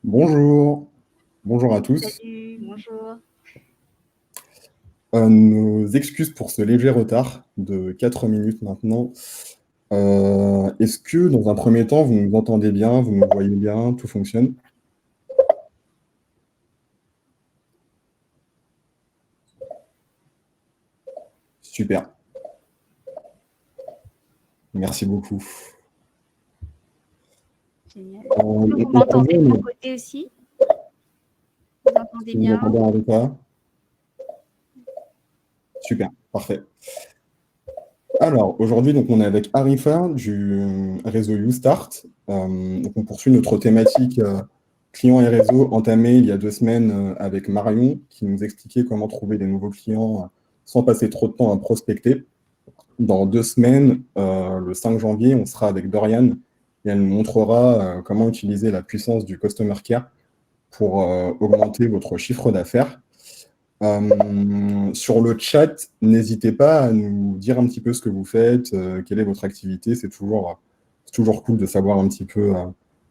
Bonjour, bonjour à tous. Salut, bonjour. Nos excuses pour ce léger retard de 4 minutes maintenant. Est-ce que dans un premier temps, vous nous entendez bien, vous nous voyez bien, tout fonctionne? Super, merci beaucoup. Génial. On, Est-ce que vous on m'entendez de mon avait- côté aussi? Vous m'entendez vous nous bien? entendez avec ça? Super, parfait. Alors, aujourd'hui, donc, on est avec Arifa du réseau YouStart. Donc, on poursuit notre thématique clients et réseaux entamée il y a 2 semaines avec Marion, qui nous expliquait comment trouver des nouveaux clients sans passer trop de temps à prospecter. Dans 2 semaines, le 5 janvier, on sera avec Dorian et elle nous montrera comment utiliser la puissance du Customer Care pour augmenter votre chiffre d'affaires. Sur le chat, n'hésitez pas à nous dire un petit peu ce que vous faites, quelle est votre activité. C'est toujours cool de savoir un petit peu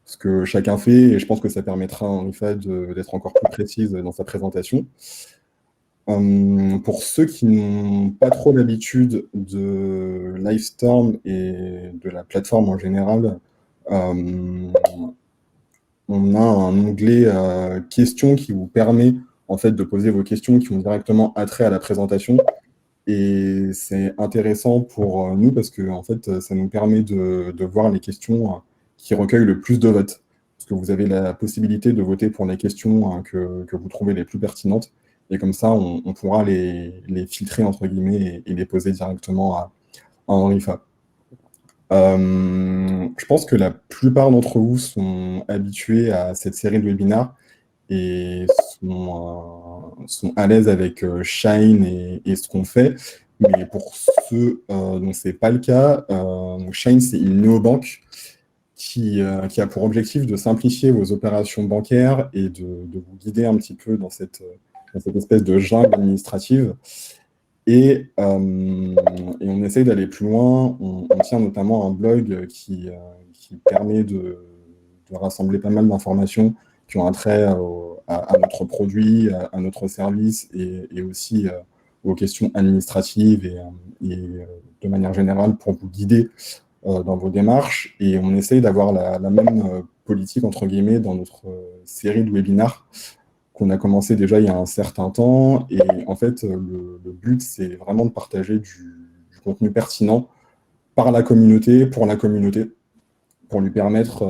ce que chacun fait et je pense que ça permettra à Henrifa d'être encore plus précise dans sa présentation. Pour ceux qui n'ont pas trop l'habitude de Livestorm et de la plateforme en général, euh, on a un onglet questions qui vous permet en fait de poser vos questions qui ont directement attrait à la présentation. Et c'est intéressant pour nous parce que en fait, ça nous permet de voir les questions qui recueillent le plus de votes. Parce que vous avez la possibilité de voter pour les questions que vous trouvez les plus pertinentes. Et comme ça, on pourra les filtrer, entre guillemets, et les poser directement à Henrifa. Je pense que la plupart d'entre vous sont habitués à cette série de webinaires et sont à l'aise avec Shine et ce qu'on fait. Mais pour ceux dont ce n'est pas le cas, Shine, c'est une néobanque qui a pour objectif de simplifier vos opérations bancaires et de vous guider un petit peu dans cette espèce de jungle administrative. Et on essaye d'aller plus loin. On tient notamment un blog qui permet de rassembler pas mal d'informations qui ont un trait à notre produit, à notre service et aussi aux questions administratives et de manière générale pour vous guider dans vos démarches. Et on essaye d'avoir la même politique, entre guillemets, dans notre série de webinars qu'on a commencé déjà il y a un certain temps. Et en fait, le but, c'est vraiment de partager du contenu pertinent par la communauté, pour lui permettre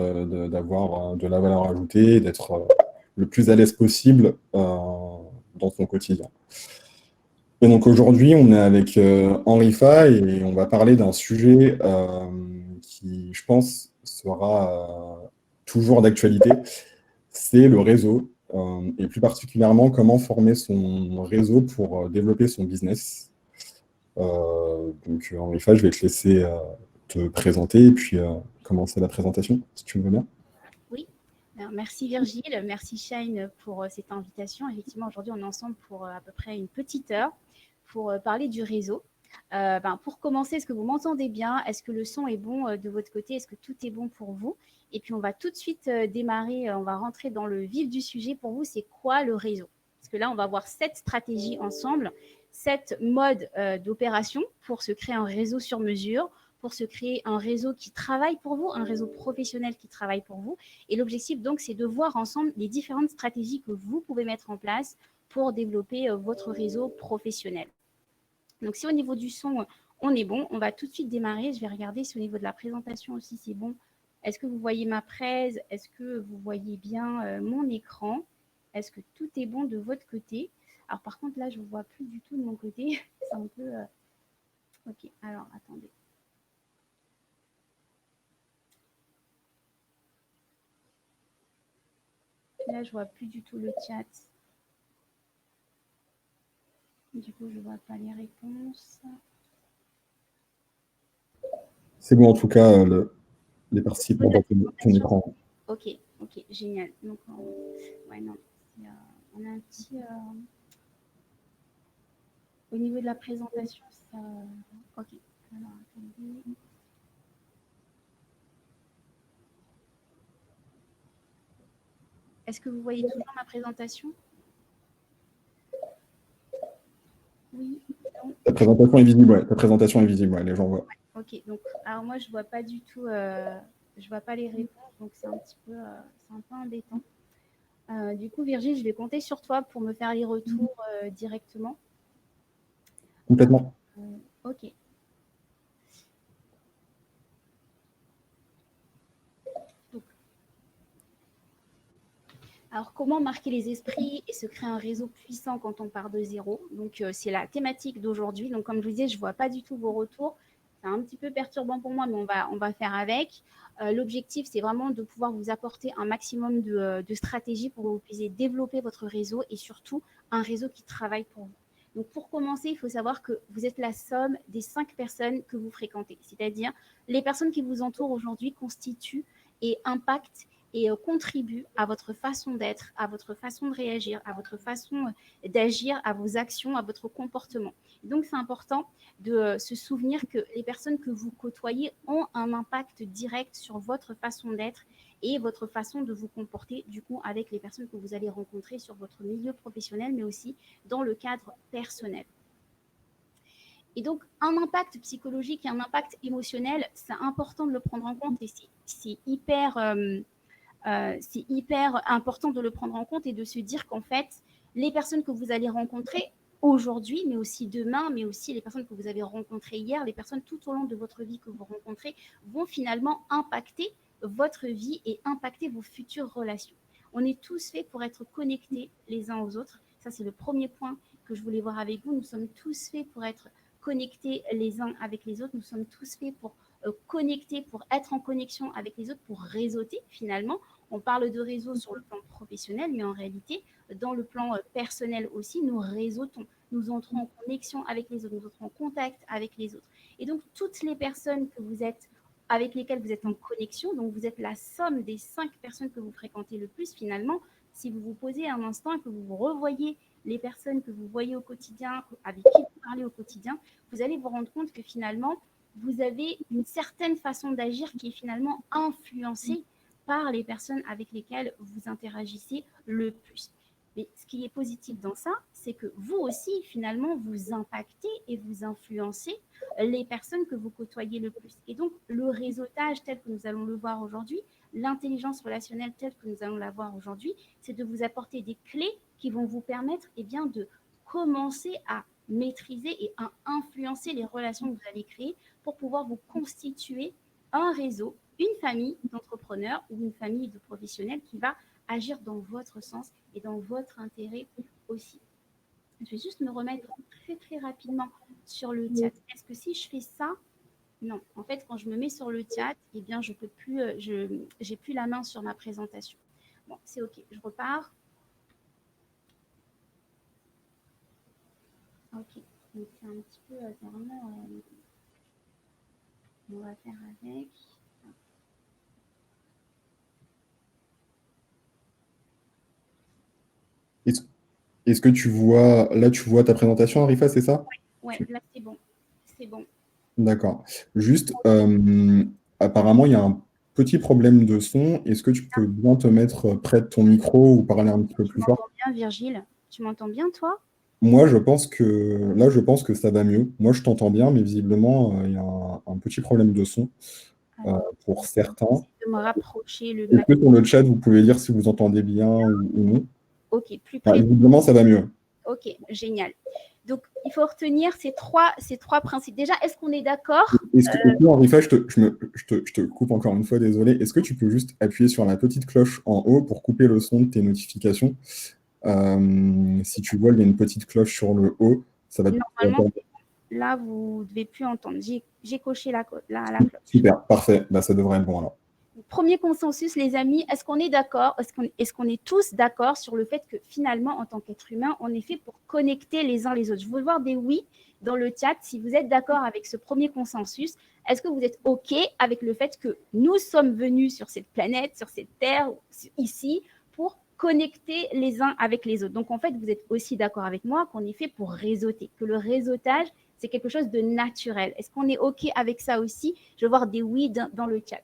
d'avoir de la valeur ajoutée, d'être le plus à l'aise possible dans son quotidien. Et donc aujourd'hui, on est avec Henrifa et on va parler d'un sujet qui, je pense, sera toujours d'actualité, c'est le réseau, et plus particulièrement comment former son réseau pour développer son business. Donc, Henrifa, je vais te laisser te présenter et puis commencer la présentation, si tu me veux bien. Oui. Alors, merci Virgile, merci Shine pour cette invitation. Effectivement, aujourd'hui, on est ensemble pour à peu près une petite heure pour parler du réseau. Pour commencer, est-ce que vous m'entendez bien? Est-ce que le son est bon de votre côté? Est-ce que tout est bon pour vous? Et puis, on va tout de suite démarrer, on va rentrer dans le vif du sujet. Pour vous, c'est quoi le réseau? Parce que là, on va voir 7 stratégies ensemble, 7 modes d'opération pour se créer un réseau sur mesure, pour se créer un réseau qui travaille pour vous, un réseau professionnel qui travaille pour vous. Et l'objectif, donc, c'est de voir ensemble les différentes stratégies que vous pouvez mettre en place pour développer votre réseau professionnel. Donc, si au niveau du son, on est bon, on va tout de suite démarrer. Je vais regarder si au niveau de la présentation aussi, c'est bon. Est-ce que vous voyez ma presse? Est-ce que vous voyez bien mon écran? Est-ce que tout est bon de votre côté? Alors, par contre, là, je ne vous vois plus du tout de mon côté. C'est un peu... Ok, alors, attendez. Là, je ne vois plus du tout le chat. Du coup, je ne vois pas les réponses. C'est bon, en tout cas, les participants voient ton Présentation. écran. Ok, ok, génial. Donc, ouais, non, on a un petit. Au niveau de la présentation, ça. Ok, alors attendez. Est-ce que vous voyez toujours ma présentation? Oui, non. Ta présentation est visible, ouais. Ta présentation est visible, ouais, les gens voient. Ok, donc alors moi je vois pas du tout, je vois pas les réponses, donc c'est un petit peu, c'est un peu embêtant. Du coup, Virgile, je vais compter sur toi pour me faire les retours directement. Complètement. Ok. Donc, alors, comment marquer les esprits et se créer un réseau puissant quand on part de zéro? Donc, c'est la thématique d'aujourd'hui. Donc, comme je vous disais, je ne vois pas du tout vos retours. C'est un petit peu perturbant pour moi, mais on va faire avec. L'objectif, c'est vraiment de pouvoir vous apporter un maximum de stratégies pour que vous puissiez développer votre réseau et surtout un réseau qui travaille pour vous. Donc, pour commencer, il faut savoir que vous êtes la somme des 5 personnes que vous fréquentez. C'est-à-dire, les personnes qui vous entourent aujourd'hui constituent et impactent et contribue à votre façon d'être, à votre façon de réagir, à votre façon d'agir, à vos actions, à votre comportement. Donc, c'est important de se souvenir que les personnes que vous côtoyez ont un impact direct sur votre façon d'être et votre façon de vous comporter, du coup, avec les personnes que vous allez rencontrer sur votre milieu professionnel, mais aussi dans le cadre personnel. Et donc, un impact psychologique et un impact émotionnel, c'est important de le prendre en compte et c'est hyper important de le prendre en compte et de se dire qu'en fait, les personnes que vous allez rencontrer aujourd'hui, mais aussi demain, mais aussi les personnes que vous avez rencontrées hier, les personnes tout au long de votre vie que vous rencontrez, vont finalement impacter votre vie et impacter vos futures relations. On est tous faits pour être connectés les uns aux autres. Ça, c'est le premier point que je voulais voir avec vous. Nous sommes tous faits pour être connectés les uns avec les autres. Nous sommes tous faits pour connecter, pour être en connexion avec les autres, pour réseauter finalement. On parle de réseau sur le plan professionnel, mais en réalité, dans le plan personnel aussi, nous réseautons. Nous entrons en connexion avec les autres, nous entrons en contact avec les autres. Et donc, toutes les personnes que vous êtes, avec lesquelles vous êtes en connexion, donc vous êtes la somme des 5 personnes que vous fréquentez le plus finalement. Si vous vous posez un instant et que vous revoyez les personnes que vous voyez au quotidien, avec qui vous parlez au quotidien, vous allez vous rendre compte que finalement, vous avez une certaine façon d'agir qui est finalement influencée par les personnes avec lesquelles vous interagissez le plus. Mais ce qui est positif dans ça, c'est que vous aussi, finalement, vous impactez et vous influencez les personnes que vous côtoyez le plus. Et donc, le réseautage tel que nous allons le voir aujourd'hui, l'intelligence relationnelle telle que nous allons la voir aujourd'hui, c'est de vous apporter des clés qui vont vous permettre bien, de commencer à maîtriser et à influencer les relations que vous allez créer pour pouvoir vous constituer un réseau, une famille d'entrepreneurs ou une famille de professionnels qui va agir dans votre sens et dans votre intérêt aussi. Je vais juste me remettre très très rapidement sur le chat. Est-ce que si je fais ça, non. En fait, quand je me mets sur le chat, eh bien, je peux plus, j'ai plus la main sur ma présentation. Bon, c'est OK. Je repars. OK. Donc, c'est un petit peu vraiment, on va faire avec. Est-ce que tu vois, là, tu vois ta présentation, Arifa, c'est ça? Ouais, là, c'est bon. C'est bon. D'accord. Juste, apparemment, il y a un petit problème de son. Est-ce que tu peux bien te mettre près de ton micro ou parler un petit peu Tu plus fort? m'entends bien, Virgile? Tu m'entends bien, toi? Moi, je pense que ça va mieux. Moi, je t'entends bien, mais visiblement, il y a un petit problème de son Alors, pour certains. de me rapprocher le Est-ce max. que sur le chat, vous pouvez dire si vous entendez bien ou non? OK, plus Ah, près. visiblement, ça va mieux. OK, génial. Donc, il faut retenir ces trois principes. Déjà, est-ce qu'on est d'accord? Est-ce que, Henri Fay, je te coupe encore une fois, désolé. Est-ce que tu peux juste appuyer sur la petite cloche en haut pour couper le son de tes notifications? Si tu vois, il y a une petite cloche sur le haut. Ça va te Normalement, là, vous ne devez plus entendre. J'ai coché la cloche. Super, parfait. Bah, ça devrait être bon alors. Premier consensus, les amis, est-ce qu'on est d'accord? Est-ce qu'on est tous d'accord sur le fait que finalement, en tant qu'être humain, on est fait pour connecter les uns les autres? Je veux voir des oui dans le chat si vous êtes d'accord avec ce premier consensus. Est-ce que vous êtes OK avec le fait que nous sommes venus sur cette planète, sur cette terre, ici, pour connecter les uns avec les autres? Donc, en fait, vous êtes aussi d'accord avec moi qu'on est fait pour réseauter, que le réseautage, c'est quelque chose de naturel. Est-ce qu'on est OK avec ça aussi? Je veux voir des oui dans le chat.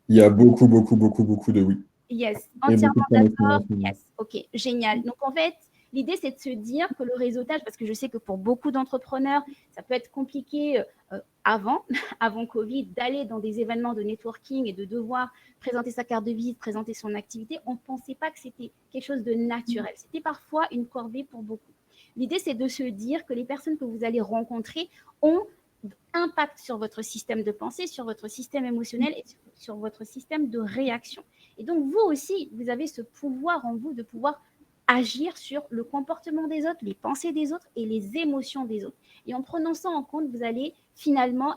Il y a beaucoup, beaucoup, beaucoup, beaucoup de oui. Yes, et beaucoup entièrement de connexions d'accord. en ce moment. Yes, ok, génial. Donc en fait, l'idée c'est de se dire que le réseautage, parce que je sais que pour beaucoup d'entrepreneurs, ça peut être compliqué avant, avant Covid, d'aller dans des événements de networking et de devoir présenter sa carte de visite, présenter son activité. On ne pensait pas que c'était quelque chose de naturel. C'était parfois une corvée pour beaucoup. L'idée c'est de se dire que les personnes que vous allez rencontrer ont impact sur votre système de pensée, sur votre système émotionnel et sur votre système de réaction. Et donc, vous aussi, vous avez ce pouvoir en vous de pouvoir agir sur le comportement des autres, les pensées des autres et les émotions des autres. Et en prenant ça en compte, vous allez finalement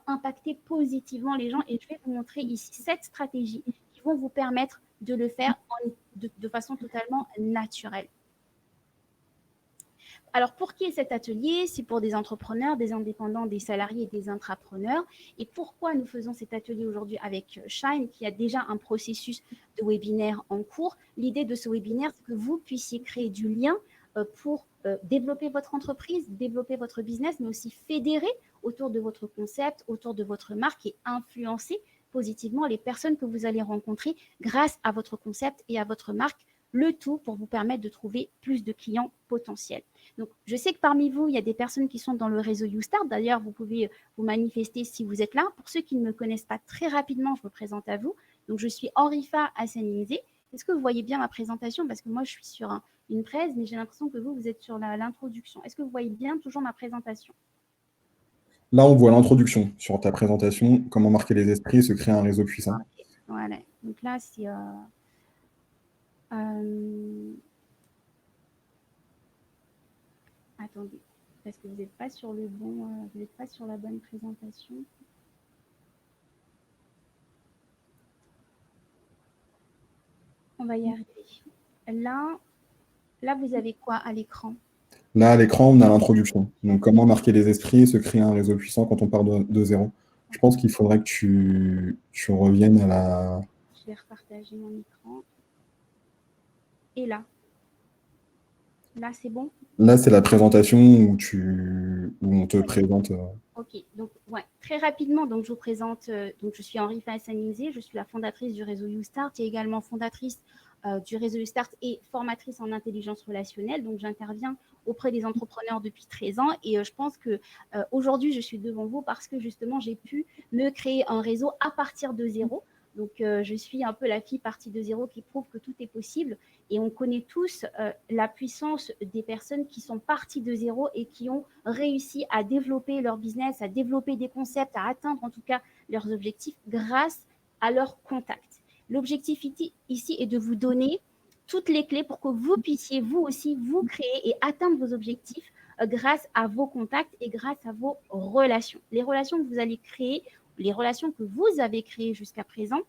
impacter positivement les gens. Et je vais vous montrer ici 7 stratégies qui vont vous permettre de le faire de façon totalement naturelle. Alors, pour qui est cet atelier? C'est pour des entrepreneurs, des indépendants, des salariés et des intrapreneurs. Et pourquoi nous faisons cet atelier aujourd'hui avec Shine, qui a déjà un processus de webinaire en cours? L'idée de ce webinaire, c'est que vous puissiez créer du lien pour développer votre entreprise, développer votre business, mais aussi fédérer autour de votre concept, autour de votre marque et influencer positivement les personnes que vous allez rencontrer grâce à votre concept et à votre marque, le tout pour vous permettre de trouver plus de clients potentiels. Donc, je sais que parmi vous, il y a des personnes qui sont dans le réseau YouStart. D'ailleurs, vous pouvez vous manifester si vous êtes là. Pour ceux qui ne me connaissent pas très rapidement, je me présente à vous. Donc, je suis Henrifa Hassanimzé. Est-ce que vous voyez bien ma présentation? Parce que moi, je suis sur une presse, mais j'ai l'impression que vous êtes sur l'introduction. Est-ce que vous voyez bien toujours ma présentation? Là, on voit l'introduction sur ta présentation, comment marquer les esprits et se créer un réseau puissant. Okay. Voilà. Donc là, c'est... Attendez, parce que vous n'êtes pas sur le bon... vous n'êtes pas sur la bonne présentation. On va y arriver. Là, vous avez quoi à l'écran? Là, à l'écran, on a l'introduction. Donc, comment marquer les esprits et se créer un réseau puissant quand on part de zéro. Je pense qu'il faudrait que tu reviennes à la... Je vais repartager mon écran. Et là, c'est bon? Là, c'est la présentation où on te présente. Ok, donc ouais, très rapidement, donc je vous présente, donc je suis Henrifa Hassanimzé, je suis la fondatrice du réseau YouStart et également fondatrice du réseau YouStart et formatrice en intelligence relationnelle. Donc j'interviens auprès des entrepreneurs depuis 13 ans et je pense que aujourd'hui je suis devant vous parce que justement j'ai pu me créer un réseau à partir de zéro. Donc je suis un peu la fille partie de zéro qui prouve que tout est possible et on connaît tous la puissance des personnes qui sont parties de zéro et qui ont réussi à développer leur business, à développer des concepts, à atteindre en tout cas leurs objectifs grâce à leur contact. L'objectif ici est de vous donner toutes les clés pour que vous puissiez vous aussi vous créer et atteindre vos objectifs grâce à vos contacts et grâce à vos relations. Les relations que vous allez créer, les relations que vous avez créées jusqu'à présent,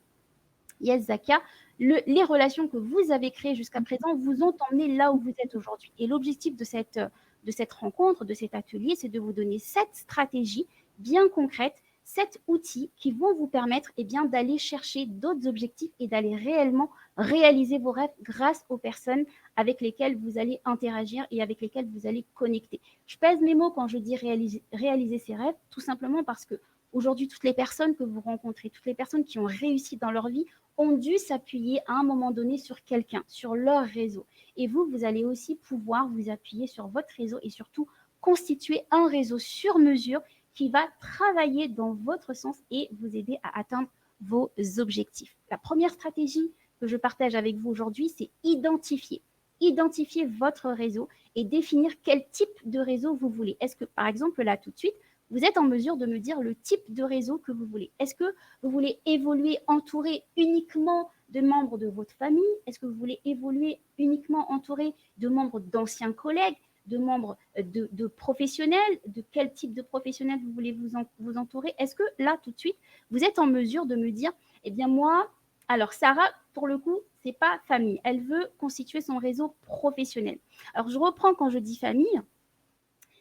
yes Zakia, les relations que vous avez créées jusqu'à présent vous ont emmené là où vous êtes aujourd'hui. Et l'objectif de cette rencontre, de cet atelier, c'est de vous donner 7 stratégies bien concrètes, 7 outils qui vont vous permettre d'aller chercher d'autres objectifs et d'aller réellement réaliser vos rêves grâce aux personnes avec lesquelles vous allez interagir et avec lesquelles vous allez connecter. Je pèse mes mots quand je dis réaliser ses rêves, tout simplement parce que aujourd'hui, toutes les personnes que vous rencontrez, toutes les personnes qui ont réussi dans leur vie ont dû s'appuyer à un moment donné sur quelqu'un, sur leur réseau. Et vous, vous allez aussi pouvoir vous appuyer sur votre réseau et surtout constituer un réseau sur mesure qui va travailler dans votre sens et vous aider à atteindre vos objectifs. La première stratégie que je partage avec vous aujourd'hui, c'est identifier. Identifier votre réseau et définir quel type de réseau vous voulez. Est-ce que, par exemple, là, tout de suite, vous êtes en mesure de me dire le type de réseau que vous voulez? Est-ce que vous voulez évoluer entouré uniquement de membres de votre famille? Est-ce que vous voulez évoluer uniquement entouré de membres d'anciens collègues, de membres de professionnels? De quel type de professionnels vous voulez vous entourer? Est-ce que là, tout de suite, vous êtes en mesure de me dire, eh bien moi, alors Sarah, pour le coup, c'est pas famille. Elle veut constituer son réseau professionnel. Alors je reprends quand je dis famille,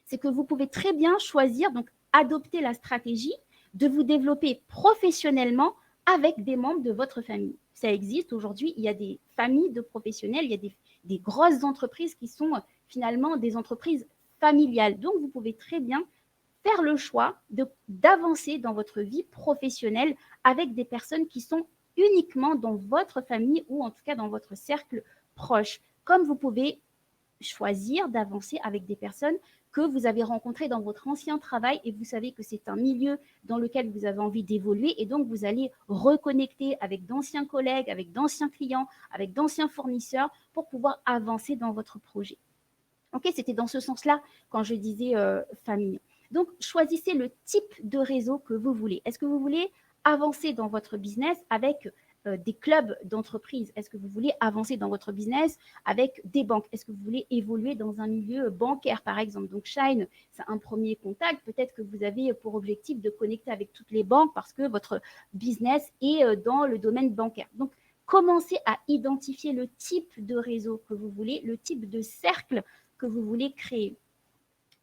c'est que vous pouvez très bien choisir, donc adopter la stratégie de vous développer professionnellement avec des membres de votre famille. Ça existe aujourd'hui, il y a des familles de professionnels, il y a des grosses entreprises qui sont finalement des entreprises familiales. Donc, vous pouvez très bien faire le choix d'avancer dans votre vie professionnelle avec des personnes qui sont uniquement dans votre famille ou en tout cas dans votre cercle proche. Comme vous pouvez choisir d'avancer avec des personnes que vous avez rencontrées dans votre ancien travail et vous savez que c'est un milieu dans lequel vous avez envie d'évoluer et donc vous allez reconnecter avec d'anciens collègues, avec d'anciens clients, avec d'anciens fournisseurs pour pouvoir avancer dans votre projet. Ok, c'était dans ce sens-là quand je disais famille. Donc, choisissez le type de réseau que vous voulez. Est-ce que vous voulez avancer dans votre business avec des clubs d'entreprise? Est-ce que vous voulez avancer dans votre business avec des banques? Est-ce que vous voulez évoluer dans un milieu bancaire, par exemple? Donc, Shine, c'est un premier contact. Peut-être que vous avez pour objectif de connecter avec toutes les banques parce que votre business est dans le domaine bancaire. Donc, commencez à identifier le type de réseau que vous voulez, le type de cercle que vous voulez créer.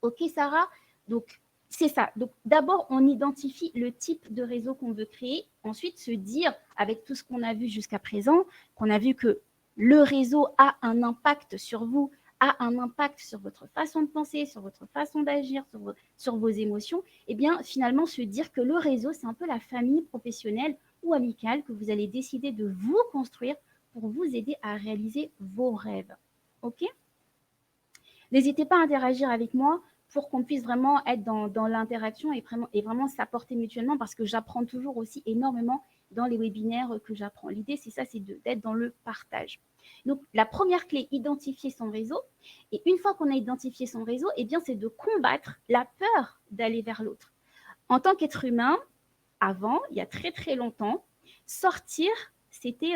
Ok, Sarah? Donc, c'est ça. Donc, d'abord, on identifie le type de réseau qu'on veut créer. Ensuite, se dire, avec tout ce qu'on a vu jusqu'à présent, qu'on a vu que le réseau a un impact sur vous, a un impact sur votre façon de penser, sur votre façon d'agir, sur vos émotions, et bien, finalement, se dire que le réseau, c'est un peu la famille professionnelle ou amicale que vous allez décider de vous construire pour vous aider à réaliser vos rêves. Ok? N'hésitez pas à interagir avec moi pour qu'on puisse vraiment être dans l'interaction et vraiment s'apporter mutuellement parce que j'apprends toujours aussi énormément dans les webinaires que j'apprends. L'idée, c'est ça, c'est d'être dans le partage. Donc, la première clé, identifier son réseau. Et une fois qu'on a identifié son réseau, eh bien, c'est de combattre la peur d'aller vers l'autre. En tant qu'être humain, avant, il y a très, très longtemps, sortir, c'était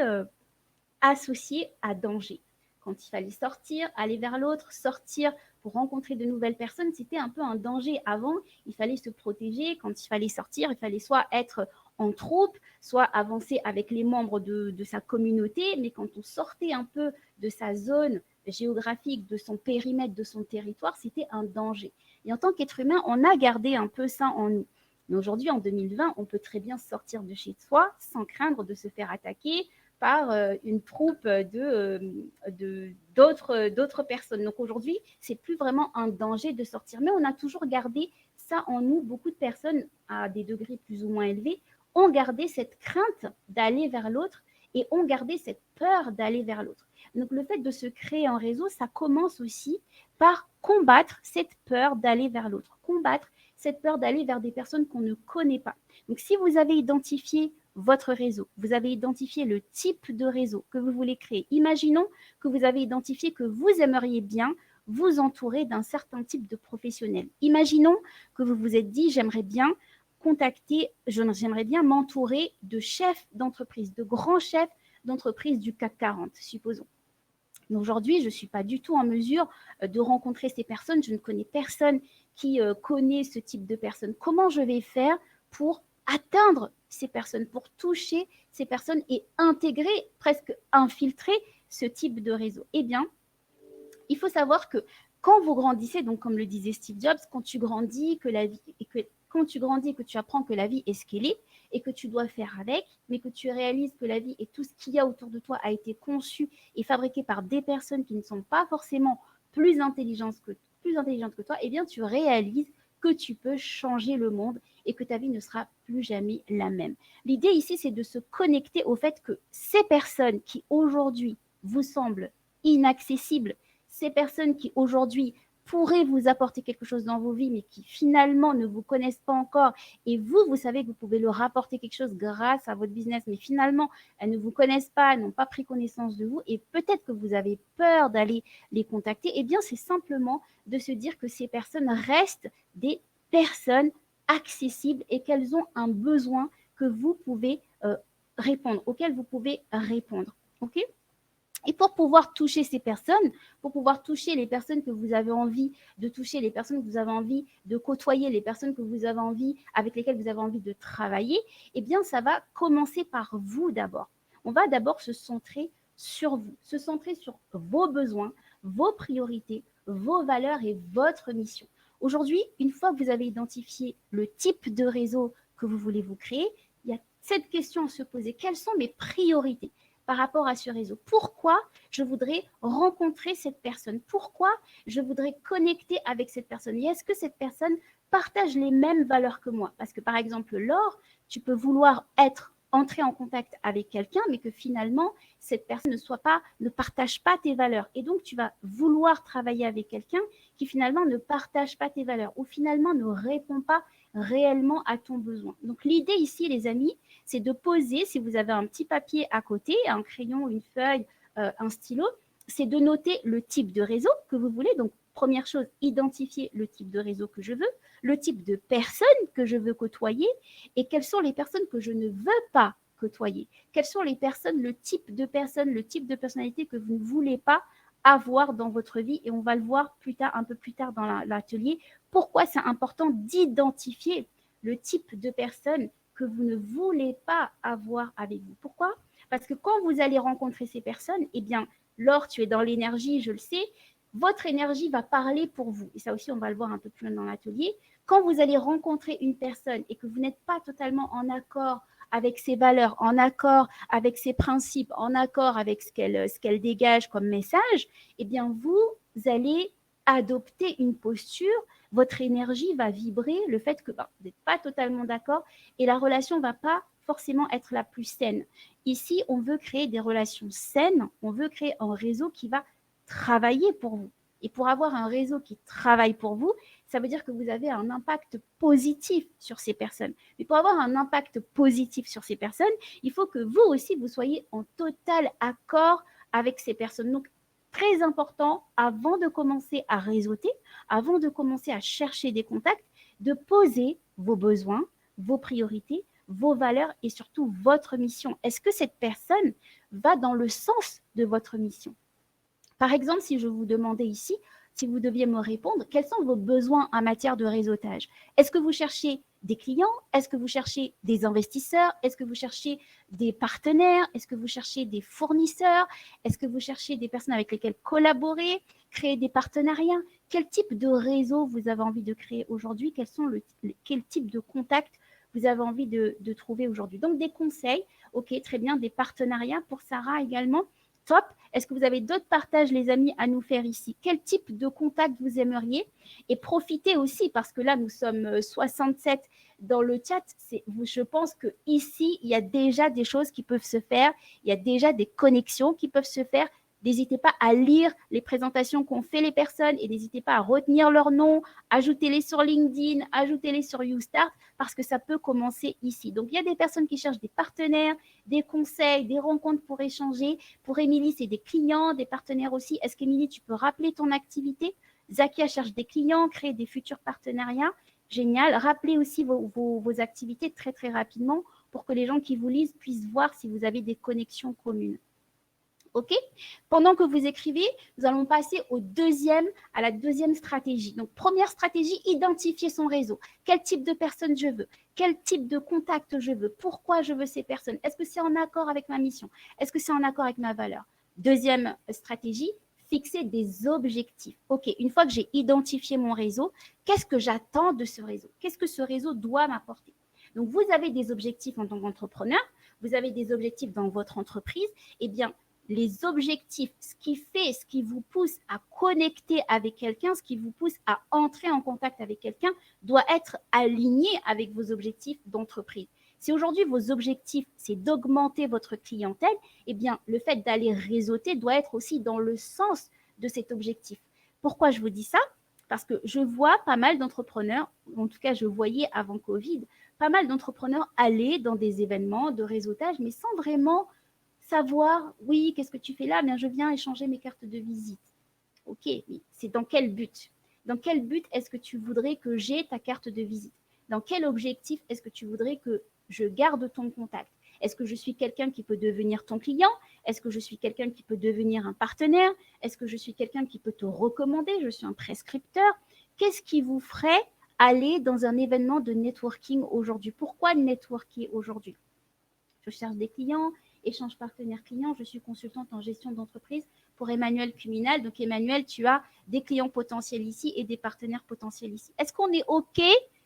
associé à danger. Quand il fallait sortir, aller vers l'autre, sortir pour rencontrer de nouvelles personnes, c'était un peu un danger. Avant, il fallait se protéger. Quand il fallait sortir, il fallait soit être en troupe, soit avancer avec les membres de sa communauté. Mais quand on sortait un peu de sa zone géographique, de son périmètre, de son territoire, c'était un danger. Et en tant qu'être humain, on a gardé un peu ça en nous. Mais aujourd'hui, en 2020, on peut très bien sortir de chez soi sans craindre de se faire attaquer par une troupe d'autres personnes. Donc aujourd'hui, c'est plus vraiment un danger de sortir, mais on a toujours gardé ça en nous. Beaucoup de personnes à des degrés plus ou moins élevés ont gardé cette crainte d'aller vers l'autre et ont gardé cette peur d'aller vers l'autre. Donc le fait de se créer un réseau, ça commence aussi par combattre cette peur d'aller vers l'autre, combattre cette peur d'aller vers des personnes qu'on ne connaît pas. Donc si vous avez identifié votre réseau, vous avez identifié le type de réseau que vous voulez créer. Imaginons que vous avez identifié que vous aimeriez bien vous entourer d'un certain type de professionnel. Imaginons que vous vous êtes dit, j'aimerais bien j'aimerais bien m'entourer de chefs d'entreprise, de grands chefs d'entreprise du CAC 40, supposons. Mais aujourd'hui, je ne suis pas du tout en mesure de rencontrer ces personnes. Je ne connais personne qui connaît ce type de personnes. Comment je vais faire pour atteindre ces personnes, pour toucher ces personnes et intégrer, presque infiltrer ce type de réseau? Eh bien, il faut savoir que quand vous grandissez, donc comme le disait Steve Jobs, quand tu grandis, quand tu grandis et que tu apprends que la vie est ce qu'elle est et que tu dois faire avec, mais que tu réalises que la vie et tout ce qu'il y a autour de toi a été conçu et fabriqué par des personnes qui ne sont pas forcément plus intelligentes que toi, eh bien tu réalises que tu peux changer le monde et que ta vie ne sera plus jamais la même. L'idée ici, c'est de se connecter au fait que ces personnes qui aujourd'hui vous semblent inaccessibles, ces personnes qui aujourd'hui pourraient vous apporter quelque chose dans vos vies, mais qui finalement ne vous connaissent pas encore, et vous savez que vous pouvez leur apporter quelque chose grâce à votre business, mais finalement, elles ne vous connaissent pas, elles n'ont pas pris connaissance de vous, et peut-être que vous avez peur d'aller les contacter, eh bien, c'est simplement de se dire que ces personnes restent des personnes accessibles et qu'elles ont un besoin que vous pouvez répondre, auquel vous pouvez répondre. OK ? Et pour pouvoir toucher ces personnes, pour pouvoir toucher les personnes que vous avez envie de toucher, les personnes que vous avez envie de côtoyer, les personnes que vous avez envie, avec lesquelles vous avez envie de travailler, eh bien, ça va commencer par vous d'abord. On va d'abord se centrer sur vous, se centrer sur vos besoins, vos priorités, vos valeurs et votre mission. Aujourd'hui, une fois que vous avez identifié le type de réseau que vous voulez vous créer, il y a cette question à se poser. Quelles sont mes priorités par rapport à ce réseau? Pourquoi je voudrais rencontrer cette personne? Pourquoi je voudrais connecter avec cette personne? Et est-ce que cette personne partage les mêmes valeurs que moi? Parce que par exemple, Laure, tu peux vouloir être entrer en contact avec quelqu'un, mais que finalement, cette personne ne partage pas tes valeurs. Et donc, tu vas vouloir travailler avec quelqu'un qui finalement ne partage pas tes valeurs ou finalement ne répond pas réellement à ton besoin. Donc, l'idée ici, les amis, c'est de poser, si vous avez un petit papier à côté, un crayon, une feuille, un stylo, c'est de noter le type de réseau que vous voulez. Donc, première chose, identifier le type de réseau que je veux, le type de personnes que je veux côtoyer et quelles sont les personnes que je ne veux pas côtoyer. Quelles sont les personnes, le type de personnes, le type de personnalité que vous ne voulez pas avoir dans votre vie. Et on va le voir plus tard, un peu plus tard dans l'atelier, pourquoi c'est important d'identifier le type de personnes que vous ne voulez pas avoir avec vous. Pourquoi? Parce que quand vous allez rencontrer ces personnes, eh bien, Laure, tu es dans l'énergie, je le sais, votre énergie va parler pour vous. Et ça aussi, on va le voir un peu plus loin dans l'atelier. Quand vous allez rencontrer une personne et que vous n'êtes pas totalement en accord avec ses valeurs, en accord avec ses principes, en accord avec ce qu'elle dégage comme message, eh bien, vous allez adopter une posture, votre énergie va vibrer, le fait que vous n'êtes pas totalement d'accord et la relation ne va pas forcément être la plus saine. Ici, on veut créer des relations saines, on veut créer un réseau qui va travailler pour vous. Et pour avoir un réseau qui travaille pour vous, ça veut dire que vous avez un impact positif sur ces personnes. Mais pour avoir un impact positif sur ces personnes, il faut que vous aussi, vous soyez en total accord avec ces personnes. Donc, très important, avant de commencer à réseauter, avant de commencer à chercher des contacts, de poser vos besoins, vos priorités, vos valeurs et surtout votre mission. Est-ce que cette personne va dans le sens de votre mission? Par exemple, si je vous demandais ici, si vous deviez me répondre, quels sont vos besoins en matière de réseautage? Est-ce que vous cherchez des clients? Est-ce que vous cherchez des investisseurs? Est-ce que vous cherchez des partenaires? Est-ce que vous cherchez des fournisseurs? Est-ce que vous cherchez des personnes avec lesquelles collaborer, créer des partenariats? Quel type de réseau vous avez envie de créer aujourd'hui? Quel type de contact vous avez envie de trouver aujourd'hui? Donc, des conseils, ok, très bien, des partenariats pour Sarah également. Top. Est-ce que vous avez d'autres partages, les amis, à nous faire ici? Quel type de contact vous aimeriez? Et profitez aussi, parce que là, nous sommes 67 dans le chat. Je pense qu'ici, il y a déjà des choses qui peuvent se faire. Il y a déjà des connexions qui peuvent se faire. N'hésitez pas à lire les présentations qu'ont fait les personnes et n'hésitez pas à retenir leur nom, ajoutez-les sur LinkedIn, ajoutez-les sur YouStart parce que ça peut commencer ici. Donc, il y a des personnes qui cherchent des partenaires, des conseils, des rencontres pour échanger. Pour Émilie, c'est des clients, des partenaires aussi. Est-ce qu'Émilie, tu peux rappeler ton activité? Zakia cherche des clients, créer des futurs partenariats. Génial. Rappelez aussi vos activités très, très rapidement pour que les gens qui vous lisent puissent voir si vous avez des connexions communes. OK? Pendant que vous écrivez, nous allons passer à la deuxième stratégie. Donc, première stratégie, identifier son réseau. Quel type de personne je veux? Quel type de contact je veux? Pourquoi je veux ces personnes? Est-ce que c'est en accord avec ma mission? Est-ce que c'est en accord avec ma valeur? Deuxième stratégie, fixer des objectifs. OK, une fois que j'ai identifié mon réseau, qu'est-ce que j'attends de ce réseau? Qu'est-ce que ce réseau doit m'apporter? Donc, vous avez des objectifs en tant qu'entrepreneur, vous avez des objectifs dans votre entreprise. Eh bien, les objectifs, ce qui vous pousse à connecter avec quelqu'un, ce qui vous pousse à entrer en contact avec quelqu'un, doit être aligné avec vos objectifs d'entreprise. Si aujourd'hui vos objectifs, c'est d'augmenter votre clientèle, eh bien, le fait d'aller réseauter doit être aussi dans le sens de cet objectif. Pourquoi je vous dis ça? Parce que je vois pas mal d'entrepreneurs, en tout cas je voyais avant Covid, pas mal d'entrepreneurs aller dans des événements de réseautage, mais sans vraiment savoir, oui, qu'est-ce que tu fais là? Bien, je viens échanger mes cartes de visite. Ok, mais c'est dans quel but? Dans quel but est-ce que tu voudrais que j'ai ta carte de visite? Dans quel objectif est-ce que tu voudrais que je garde ton contact? Est-ce que je suis quelqu'un qui peut devenir ton client? Est-ce que je suis quelqu'un qui peut devenir un partenaire? Est-ce que je suis quelqu'un qui peut te recommander? Je suis un prescripteur. Qu'est-ce qui vous ferait aller dans un événement de networking aujourd'hui? Pourquoi networker aujourd'hui? Je cherche des clients, échange partenaire client, je suis consultante en gestion d'entreprise pour Emmanuel Cuminal. Donc Emmanuel, tu as des clients potentiels ici et des partenaires potentiels ici. Est-ce qu'on est OK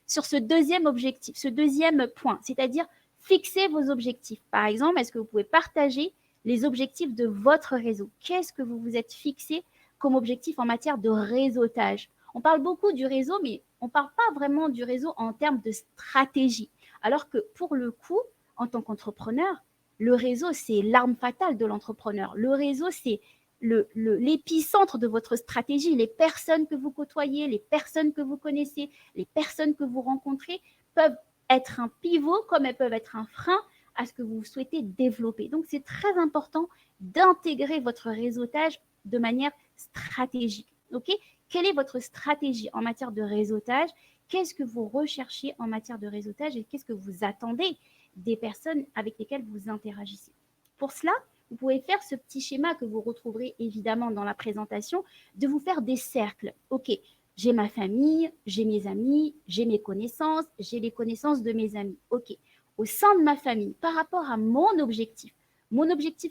sur ce deuxième objectif, ce deuxième point, c'est-à-dire fixer vos objectifs? Par exemple, est-ce que vous pouvez partager les objectifs de votre réseau? Qu'est-ce que vous vous êtes fixé comme objectif en matière de réseautage? On parle beaucoup du réseau, mais on ne parle pas vraiment du réseau en termes de stratégie. Alors que pour le coup, en tant qu'entrepreneur, le réseau, c'est l'arme fatale de l'entrepreneur. Le réseau, c'est l'épicentre de votre stratégie. Les personnes que vous côtoyez, les personnes que vous connaissez, les personnes que vous rencontrez peuvent être un pivot comme elles peuvent être un frein à ce que vous souhaitez développer. Donc, c'est très important d'intégrer votre réseautage de manière stratégique. OK ? Quelle est votre stratégie en matière de réseautage ? Qu'est-ce que vous recherchez en matière de réseautage et qu'est-ce que vous attendez des personnes avec lesquelles vous interagissez ? Pour cela, vous pouvez faire ce petit schéma que vous retrouverez évidemment dans la présentation, de vous faire des cercles. OK, j'ai ma famille, j'ai mes amis, j'ai mes connaissances, j'ai les connaissances de mes amis. OK, au sein de ma famille, par rapport à mon objectif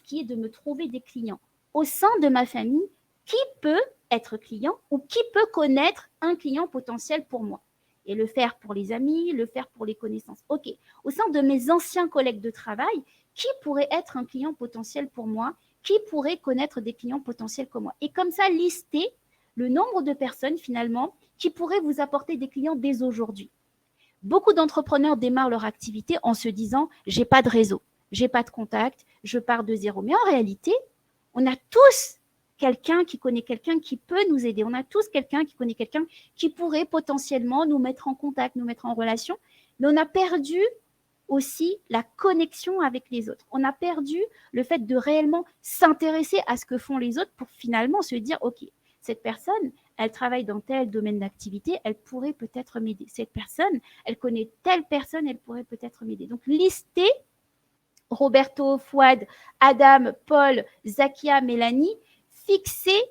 qui est de me trouver des clients, au sein de ma famille, qui peut être client ou qui peut connaître un client potentiel pour moi? Et le faire pour les amis, le faire pour les connaissances. OK, au sein de mes anciens collègues de travail, qui pourrait être un client potentiel pour moi? Qui pourrait connaître des clients potentiels comme moi? Et comme ça, lister le nombre de personnes finalement qui pourraient vous apporter des clients dès aujourd'hui. Beaucoup d'entrepreneurs démarrent leur activité en se disant « j'ai pas de réseau, j'ai pas de contact, je pars de zéro ». Mais en réalité, on a tous quelqu'un qui connaît quelqu'un qui peut nous aider. On a tous quelqu'un qui connaît quelqu'un qui pourrait potentiellement nous mettre en contact, nous mettre en relation. Mais on a perdu aussi la connexion avec les autres. On a perdu le fait de réellement s'intéresser à ce que font les autres pour finalement se dire « ok, cette personne, elle travaille dans tel domaine d'activité, elle pourrait peut-être m'aider. Cette personne, elle connaît telle personne, elle pourrait peut-être m'aider. » Donc, listez Roberto, Fouad, Adam, Paul, Zakia, Mélanie, fixez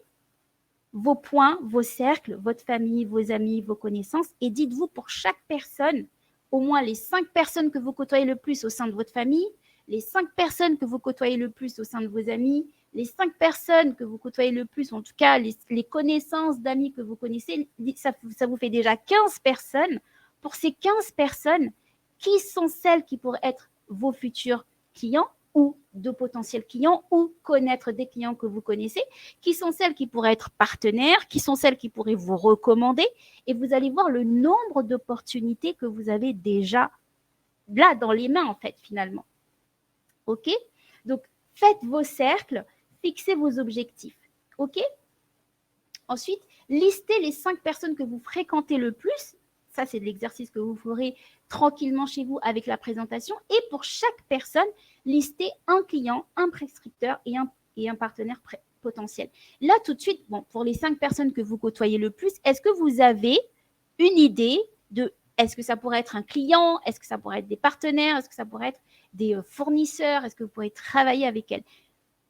vos points, vos cercles, votre famille, vos amis, vos connaissances et dites-vous pour chaque personne, au moins les 5 personnes que vous côtoyez le plus au sein de votre famille, les 5 personnes que vous côtoyez le plus au sein de vos amis, les 5 personnes que vous côtoyez le plus, en tout cas les connaissances d'amis que vous connaissez, ça vous fait déjà 15 personnes. Pour ces 15 personnes, qui sont celles qui pourraient être vos futurs clients ou de potentiels clients ou connaître des clients que vous connaissez, qui sont celles qui pourraient être partenaires, qui sont celles qui pourraient vous recommander et vous allez voir le nombre d'opportunités que vous avez déjà là dans les mains en fait finalement. OK ? Donc, faites vos cercles, fixez vos objectifs. OK ? Ensuite, listez les 5 personnes que vous fréquentez le plus. Ça, c'est de l'exercice que vous ferez tranquillement chez vous avec la présentation. Et pour chaque personne, listez un client, un prescripteur et un partenaire potentiel. Là, tout de suite, bon, pour les 5 personnes que vous côtoyez le plus, est-ce que vous avez une idée de est-ce que ça pourrait être un client? Est-ce que ça pourrait être des partenaires? Est-ce que ça pourrait être des fournisseurs? Est-ce que vous pourrez travailler avec elles?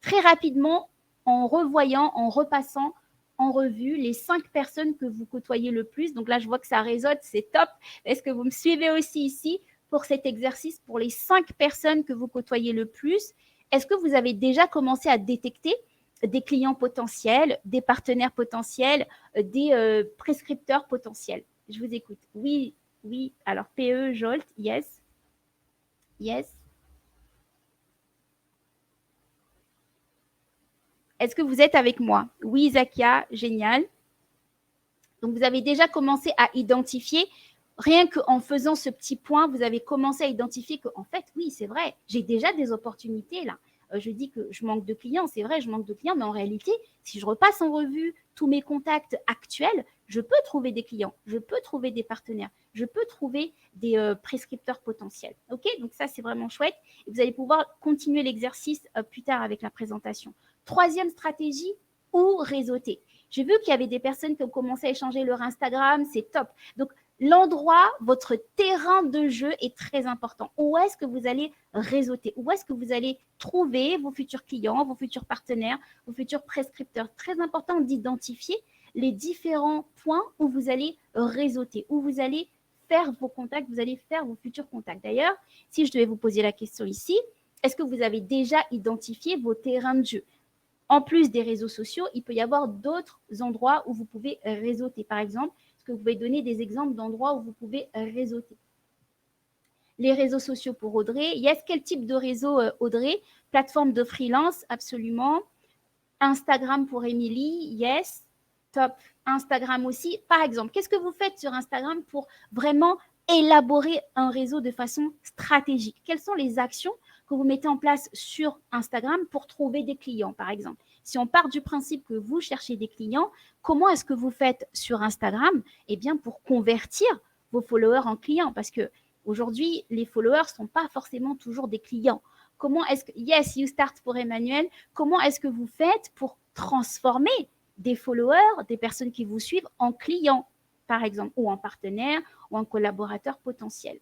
Très rapidement, en revoyant, en repassant en revue les 5 personnes que vous côtoyez le plus. Donc là, je vois que ça résonne, c'est top. Est-ce que vous me suivez aussi ici pour cet exercice, pour les 5 personnes que vous côtoyez le plus? Est-ce que vous avez déjà commencé à détecter des clients potentiels, des partenaires potentiels, des prescripteurs potentiels? Je vous écoute. Oui, oui. Alors, PE, Jolt, yes. Yes. Est-ce que vous êtes avec moi? Oui, Zakia, génial. Donc, vous avez déjà commencé à identifier, rien qu'en faisant ce petit point, vous avez commencé à identifier qu'en fait, oui, c'est vrai, j'ai déjà des opportunités là. Je dis que je manque de clients, c'est vrai, je manque de clients, mais en réalité, si je repasse en revue tous mes contacts actuels, je peux trouver des clients, je peux trouver des partenaires, je peux trouver des prescripteurs potentiels. OK? Donc ça, c'est vraiment chouette. Et vous allez pouvoir continuer l'exercice plus tard avec la présentation. Troisième stratégie, ou réseauter. J'ai vu qu'il y avait des personnes qui ont commencé à échanger leur Instagram, c'est top. Donc, l'endroit, votre terrain de jeu est très important. Où est-ce que vous allez réseauter? Où est-ce que vous allez trouver vos futurs clients, vos futurs partenaires, vos futurs prescripteurs? Très important d'identifier les différents points où vous allez réseauter, où vous allez faire vos contacts, vous allez faire vos futurs contacts. D'ailleurs, si je devais vous poser la question ici, est-ce que vous avez déjà identifié vos terrains de jeu? En plus des réseaux sociaux, il peut y avoir d'autres endroits où vous pouvez réseauter. Par exemple, est-ce que vous pouvez donner des exemples d'endroits où vous pouvez réseauter? Les réseaux sociaux pour Audrey. Yes, quel type de réseau, Audrey? Plateforme de freelance, absolument. Instagram pour Émilie, yes. Top. Instagram aussi. Par exemple, qu'est-ce que vous faites sur Instagram pour vraiment élaborer un réseau de façon stratégique. Quelles sont les actions que vous mettez en place sur Instagram pour trouver des clients, par exemple? Si on part du principe que vous cherchez des clients, comment est-ce que vous faites sur Instagram? Eh bien, pour convertir vos followers en clients, parce que aujourd'hui, les followers ne sont pas forcément toujours des clients. Comment est-ce que, yes, you start pour Emmanuel, comment est-ce que vous faites pour transformer des followers, des personnes qui vous suivent, en clients, par exemple, ou en partenaires, ou en collaborateurs potentiels?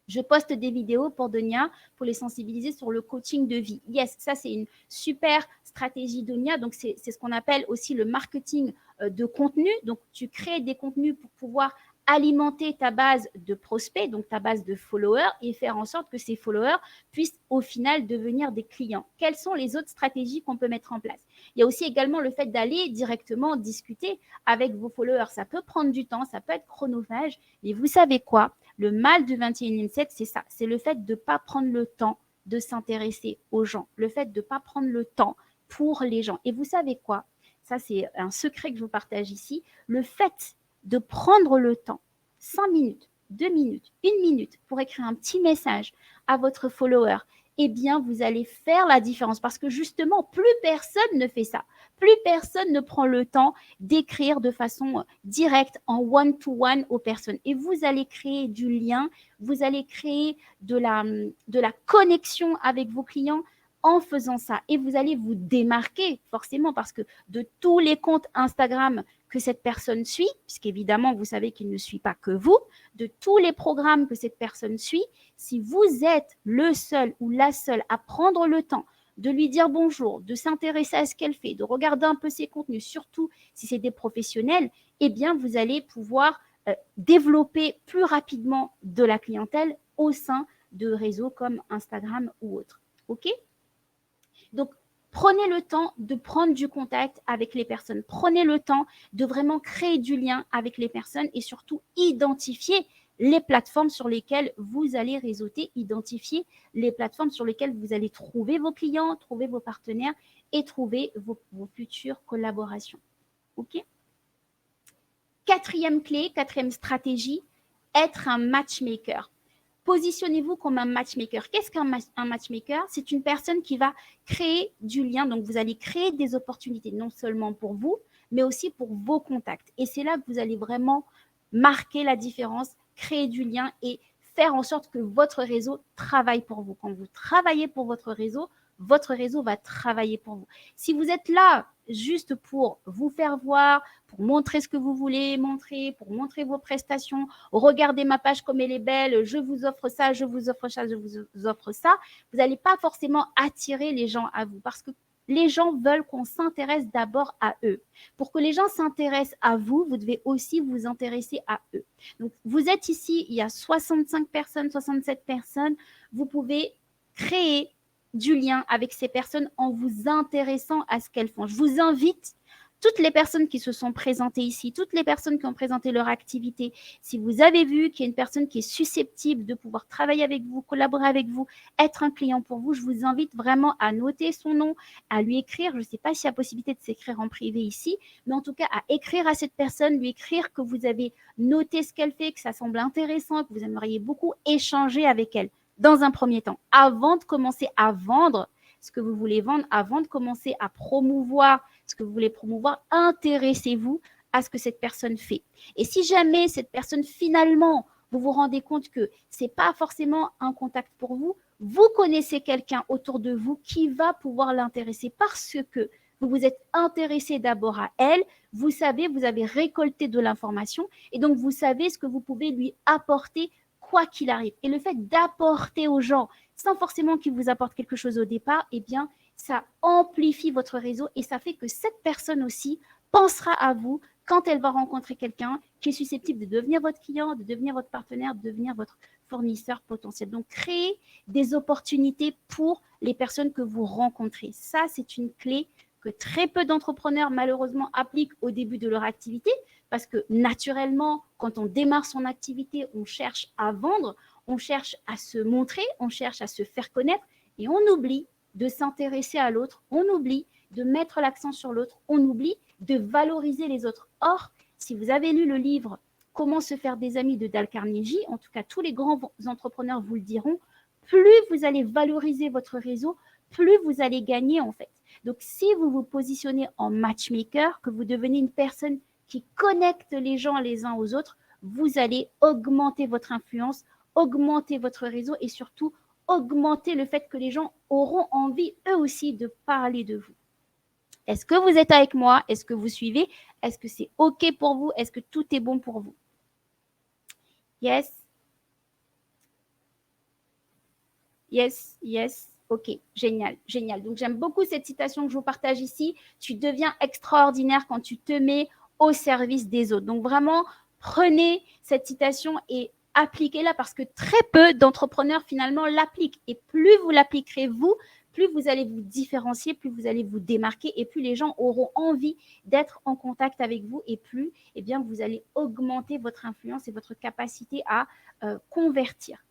Je poste des vidéos pour Donia pour les sensibiliser sur le coaching de vie. Yes, ça, c'est une super stratégie Donia. Donc, c'est ce qu'on appelle aussi le marketing de contenu. Donc, tu crées des contenus pour pouvoir alimenter ta base de prospects, donc ta base de followers, et faire en sorte que ces followers puissent au final devenir des clients. Quelles sont les autres stratégies qu'on peut mettre en place? Il y a aussi également le fait d'aller directement discuter avec vos followers. Ça peut prendre du temps, ça peut être chronophage, mais vous savez quoi? Le mal du 21e siècle, c'est ça. C'est le fait de ne pas prendre le temps de s'intéresser aux gens, le fait de ne pas prendre le temps pour les gens. Et vous savez quoi? Ça, c'est un secret que je vous partage ici. Le fait de prendre le temps, 5 minutes, 2 minutes, 1 minute, pour écrire un petit message à votre follower, eh bien, vous allez faire la différence parce que justement, plus personne ne fait ça. Plus personne ne prend le temps d'écrire de façon directe, en one-to-one aux personnes. Et vous allez créer du lien, vous allez créer de la connexion avec vos clients en faisant ça. Et vous allez vous démarquer forcément parce que de tous les comptes Instagram que cette personne suit, puisqu'évidemment, vous savez qu'il ne suit pas que vous, de tous les programmes que cette personne suit, si vous êtes le seul ou la seule à prendre le temps de lui dire bonjour, de s'intéresser à ce qu'elle fait, de regarder un peu ses contenus, surtout si c'est des professionnels, eh bien, vous allez pouvoir développer plus rapidement de la clientèle au sein de réseaux comme Instagram ou autres. OK? Donc, prenez le temps de prendre du contact avec les personnes. Prenez le temps de vraiment créer du lien avec les personnes et surtout identifier les plateformes sur lesquelles vous allez réseauter, identifier les plateformes sur lesquelles vous allez trouver vos clients, trouver vos partenaires et trouver vos futures collaborations. OK? Quatrième clé, quatrième stratégie, être un matchmaker. Positionnez-vous comme un matchmaker. Qu'est-ce qu'un matchmaker? C'est une personne qui va créer du lien. Donc, vous allez créer des opportunités, non seulement pour vous, mais aussi pour vos contacts. Et c'est là que vous allez vraiment marquer la différence, créer du lien et faire en sorte que votre réseau travaille pour vous. Quand vous travaillez pour votre réseau va travailler pour vous. Si vous êtes là juste pour vous faire voir, pour montrer ce que vous voulez montrer, pour montrer vos prestations, regardez ma page comme elle est belle, je vous offre ça, je vous offre ça, je vous offre ça, vous n'allez pas forcément attirer les gens à vous parce que les gens veulent qu'on s'intéresse d'abord à eux. Pour que les gens s'intéressent à vous, vous devez aussi vous intéresser à eux. Donc, vous êtes ici, il y a 65 personnes, 67 personnes, vous pouvez créer du lien avec ces personnes en vous intéressant à ce qu'elles font. Je vous invite, toutes les personnes qui se sont présentées ici, toutes les personnes qui ont présenté leur activité, si vous avez vu qu'il y a une personne qui est susceptible de pouvoir travailler avec vous, collaborer avec vous, être un client pour vous, je vous invite vraiment à noter son nom, à lui écrire, je ne sais pas s'il y a possibilité de s'écrire en privé ici, mais en tout cas à écrire à cette personne, lui écrire que vous avez noté ce qu'elle fait, que ça semble intéressant, que vous aimeriez beaucoup échanger avec elle dans un premier temps, avant de commencer à vendre ce que vous voulez vendre, avant de commencer à promouvoir ce que vous voulez promouvoir, intéressez-vous à ce que cette personne fait. Et si jamais cette personne, finalement, vous vous rendez compte que ce n'est pas forcément un contact pour vous, vous connaissez quelqu'un autour de vous qui va pouvoir l'intéresser parce que vous vous êtes intéressé d'abord à elle, vous savez, vous avez récolté de l'information et donc vous savez ce que vous pouvez lui apporter quoi qu'il arrive. Et le fait d'apporter aux gens, sans forcément qu'ils vous apportent quelque chose au départ, eh bien, ça amplifie votre réseau et ça fait que cette personne aussi pensera à vous quand elle va rencontrer quelqu'un qui est susceptible de devenir votre client, de devenir votre partenaire, de devenir votre fournisseur potentiel. Donc, créer des opportunités pour les personnes que vous rencontrez. Ça, c'est une clé que très peu d'entrepreneurs, malheureusement, appliquent au début de leur activité parce que, naturellement, quand on démarre son activité, on cherche à vendre, on cherche à se montrer, on cherche à se faire connaître et on oublie de s'intéresser à l'autre, on oublie de mettre l'accent sur l'autre, on oublie de valoriser les autres. Or, si vous avez lu le livre Comment se faire des amis de Dale Carnegie, en tout cas tous les grands entrepreneurs vous le diront, plus vous allez valoriser votre réseau, plus vous allez gagner en fait. Donc si vous vous positionnez en matchmaker, que vous devenez une personne qui connecte les gens les uns aux autres, vous allez augmenter votre influence, augmenter votre réseau et surtout augmenter le fait que les gens auront envie eux aussi de parler de vous. Est-ce que vous êtes avec moi? Est-ce que vous suivez? Est-ce que c'est OK pour vous? Est-ce que tout est bon pour vous? Yes. Yes, yes. OK, génial, génial. Donc, j'aime beaucoup cette citation que je vous partage ici. Tu deviens extraordinaire quand tu te mets au service des autres. Donc, vraiment, prenez cette citation et appliquez-la parce que très peu d'entrepreneurs, finalement, l'appliquent. Et plus vous l'appliquerez, vous, plus vous allez vous différencier, plus vous allez vous démarquer et plus les gens auront envie d'être en contact avec vous et plus, eh bien, vous allez augmenter votre influence et votre capacité à convertir.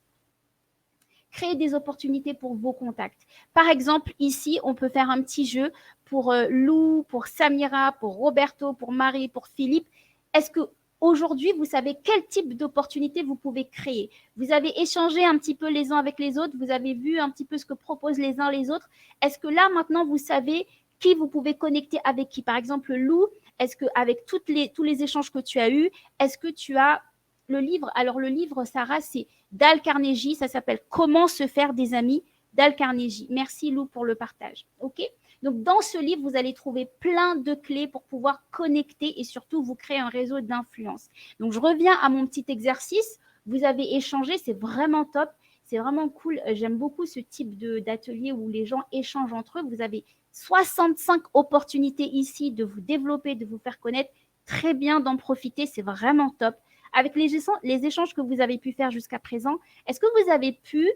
Créer des opportunités pour vos contacts. Par exemple, ici, on peut faire un petit jeu pour Lou, pour Samira, pour Roberto, pour Marie, pour Philippe. Est-ce que aujourd'hui, vous savez quel type d'opportunité vous pouvez créer? Vous avez échangé un petit peu les uns avec les autres, vous avez vu un petit peu ce que proposent les uns les autres. Est-ce que là, maintenant, vous savez qui vous pouvez connecter avec qui? Par exemple, Lou, est-ce qu'avec tous les échanges que tu as eus, est-ce que tu as le livre? Alors, le livre, Sarah, c'est Dale Carnegie, ça s'appelle Comment se faire des amis, Dale Carnegie. Merci Lou pour le partage. OK? Donc, dans ce livre, vous allez trouver plein de clés pour pouvoir connecter et surtout vous créer un réseau d'influence. Donc, je reviens à mon petit exercice. Vous avez échangé, c'est vraiment top. C'est vraiment cool. J'aime beaucoup ce type d'atelier où les gens échangent entre eux. Vous avez 65 opportunités ici de vous développer, de vous faire connaître. Très bien d'en profiter, c'est vraiment top. Avec les échanges que vous avez pu faire jusqu'à présent, est-ce que vous avez pu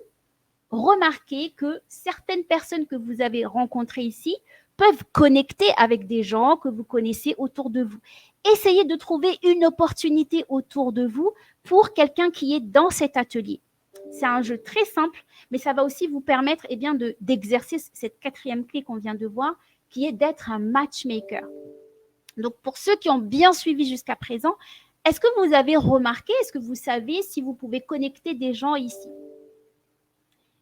remarquer que certaines personnes que vous avez rencontrées ici peuvent connecter avec des gens que vous connaissez autour de vous? Essayez de trouver une opportunité autour de vous pour quelqu'un qui est dans cet atelier. C'est un jeu très simple, mais ça va aussi vous permettre d'exercer cette quatrième clé qu'on vient de voir, qui est d'être un matchmaker. Donc, pour ceux qui ont bien suivi jusqu'à présent, est-ce que vous avez remarqué, est-ce que vous savez si vous pouvez connecter des gens ici?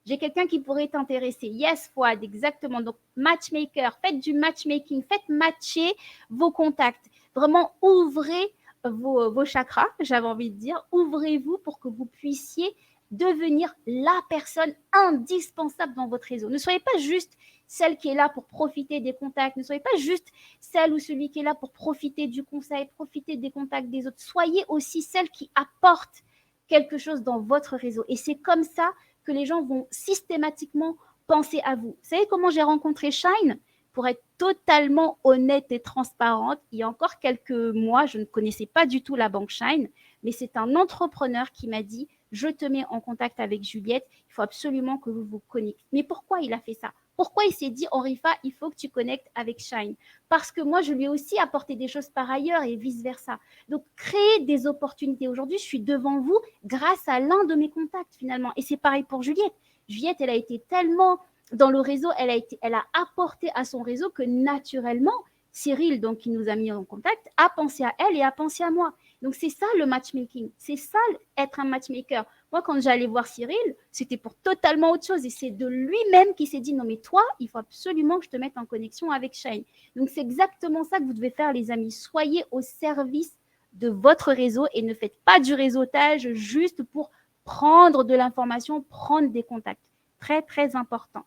J'ai quelqu'un qui pourrait t'intéresser. Yes, Fouad, exactement. Donc, matchmaker, faites du matchmaking, faites matcher vos contacts. Vraiment, ouvrez vos chakras, j'avais envie de dire. Ouvrez-vous pour que vous puissiez devenir la personne indispensable dans votre réseau. Ne soyez pas juste celle qui est là pour profiter des contacts. Ne soyez pas juste celle ou celui qui est là pour profiter du conseil, profiter des contacts des autres. Soyez aussi celle qui apporte quelque chose dans votre réseau. Et c'est comme ça que les gens vont systématiquement penser à vous. Vous savez comment j'ai rencontré Shine? Pour être totalement honnête et transparente, il y a encore quelques mois, je ne connaissais pas du tout la banque Shine, mais c'est un entrepreneur qui m'a dit « Je te mets en contact avec Juliette, il faut absolument que vous vous connectez. » Mais pourquoi il a fait ça? Pourquoi il s'est dit « Orifa, il faut que tu connectes avec Shine ?» Parce que moi, je lui ai aussi apporté des choses par ailleurs et vice-versa. Donc, créer des opportunités. Aujourd'hui, je suis devant vous grâce à l'un de mes contacts finalement. Et c'est pareil pour Juliette. Juliette, elle a été tellement dans le réseau, elle a apporté à son réseau que naturellement, Cyril, donc qui nous a mis en contact, a pensé à elle et a pensé à moi. Donc c'est ça le matchmaking, c'est ça être un matchmaker. Moi, quand j'allais voir Cyril, c'était pour totalement autre chose et c'est de lui-même qui s'est dit non mais toi, il faut absolument que je te mette en connexion avec Shine. Donc c'est exactement ça que vous devez faire les amis. Soyez au service de votre réseau et ne faites pas du réseautage juste pour prendre de l'information, prendre des contacts. Très, très important.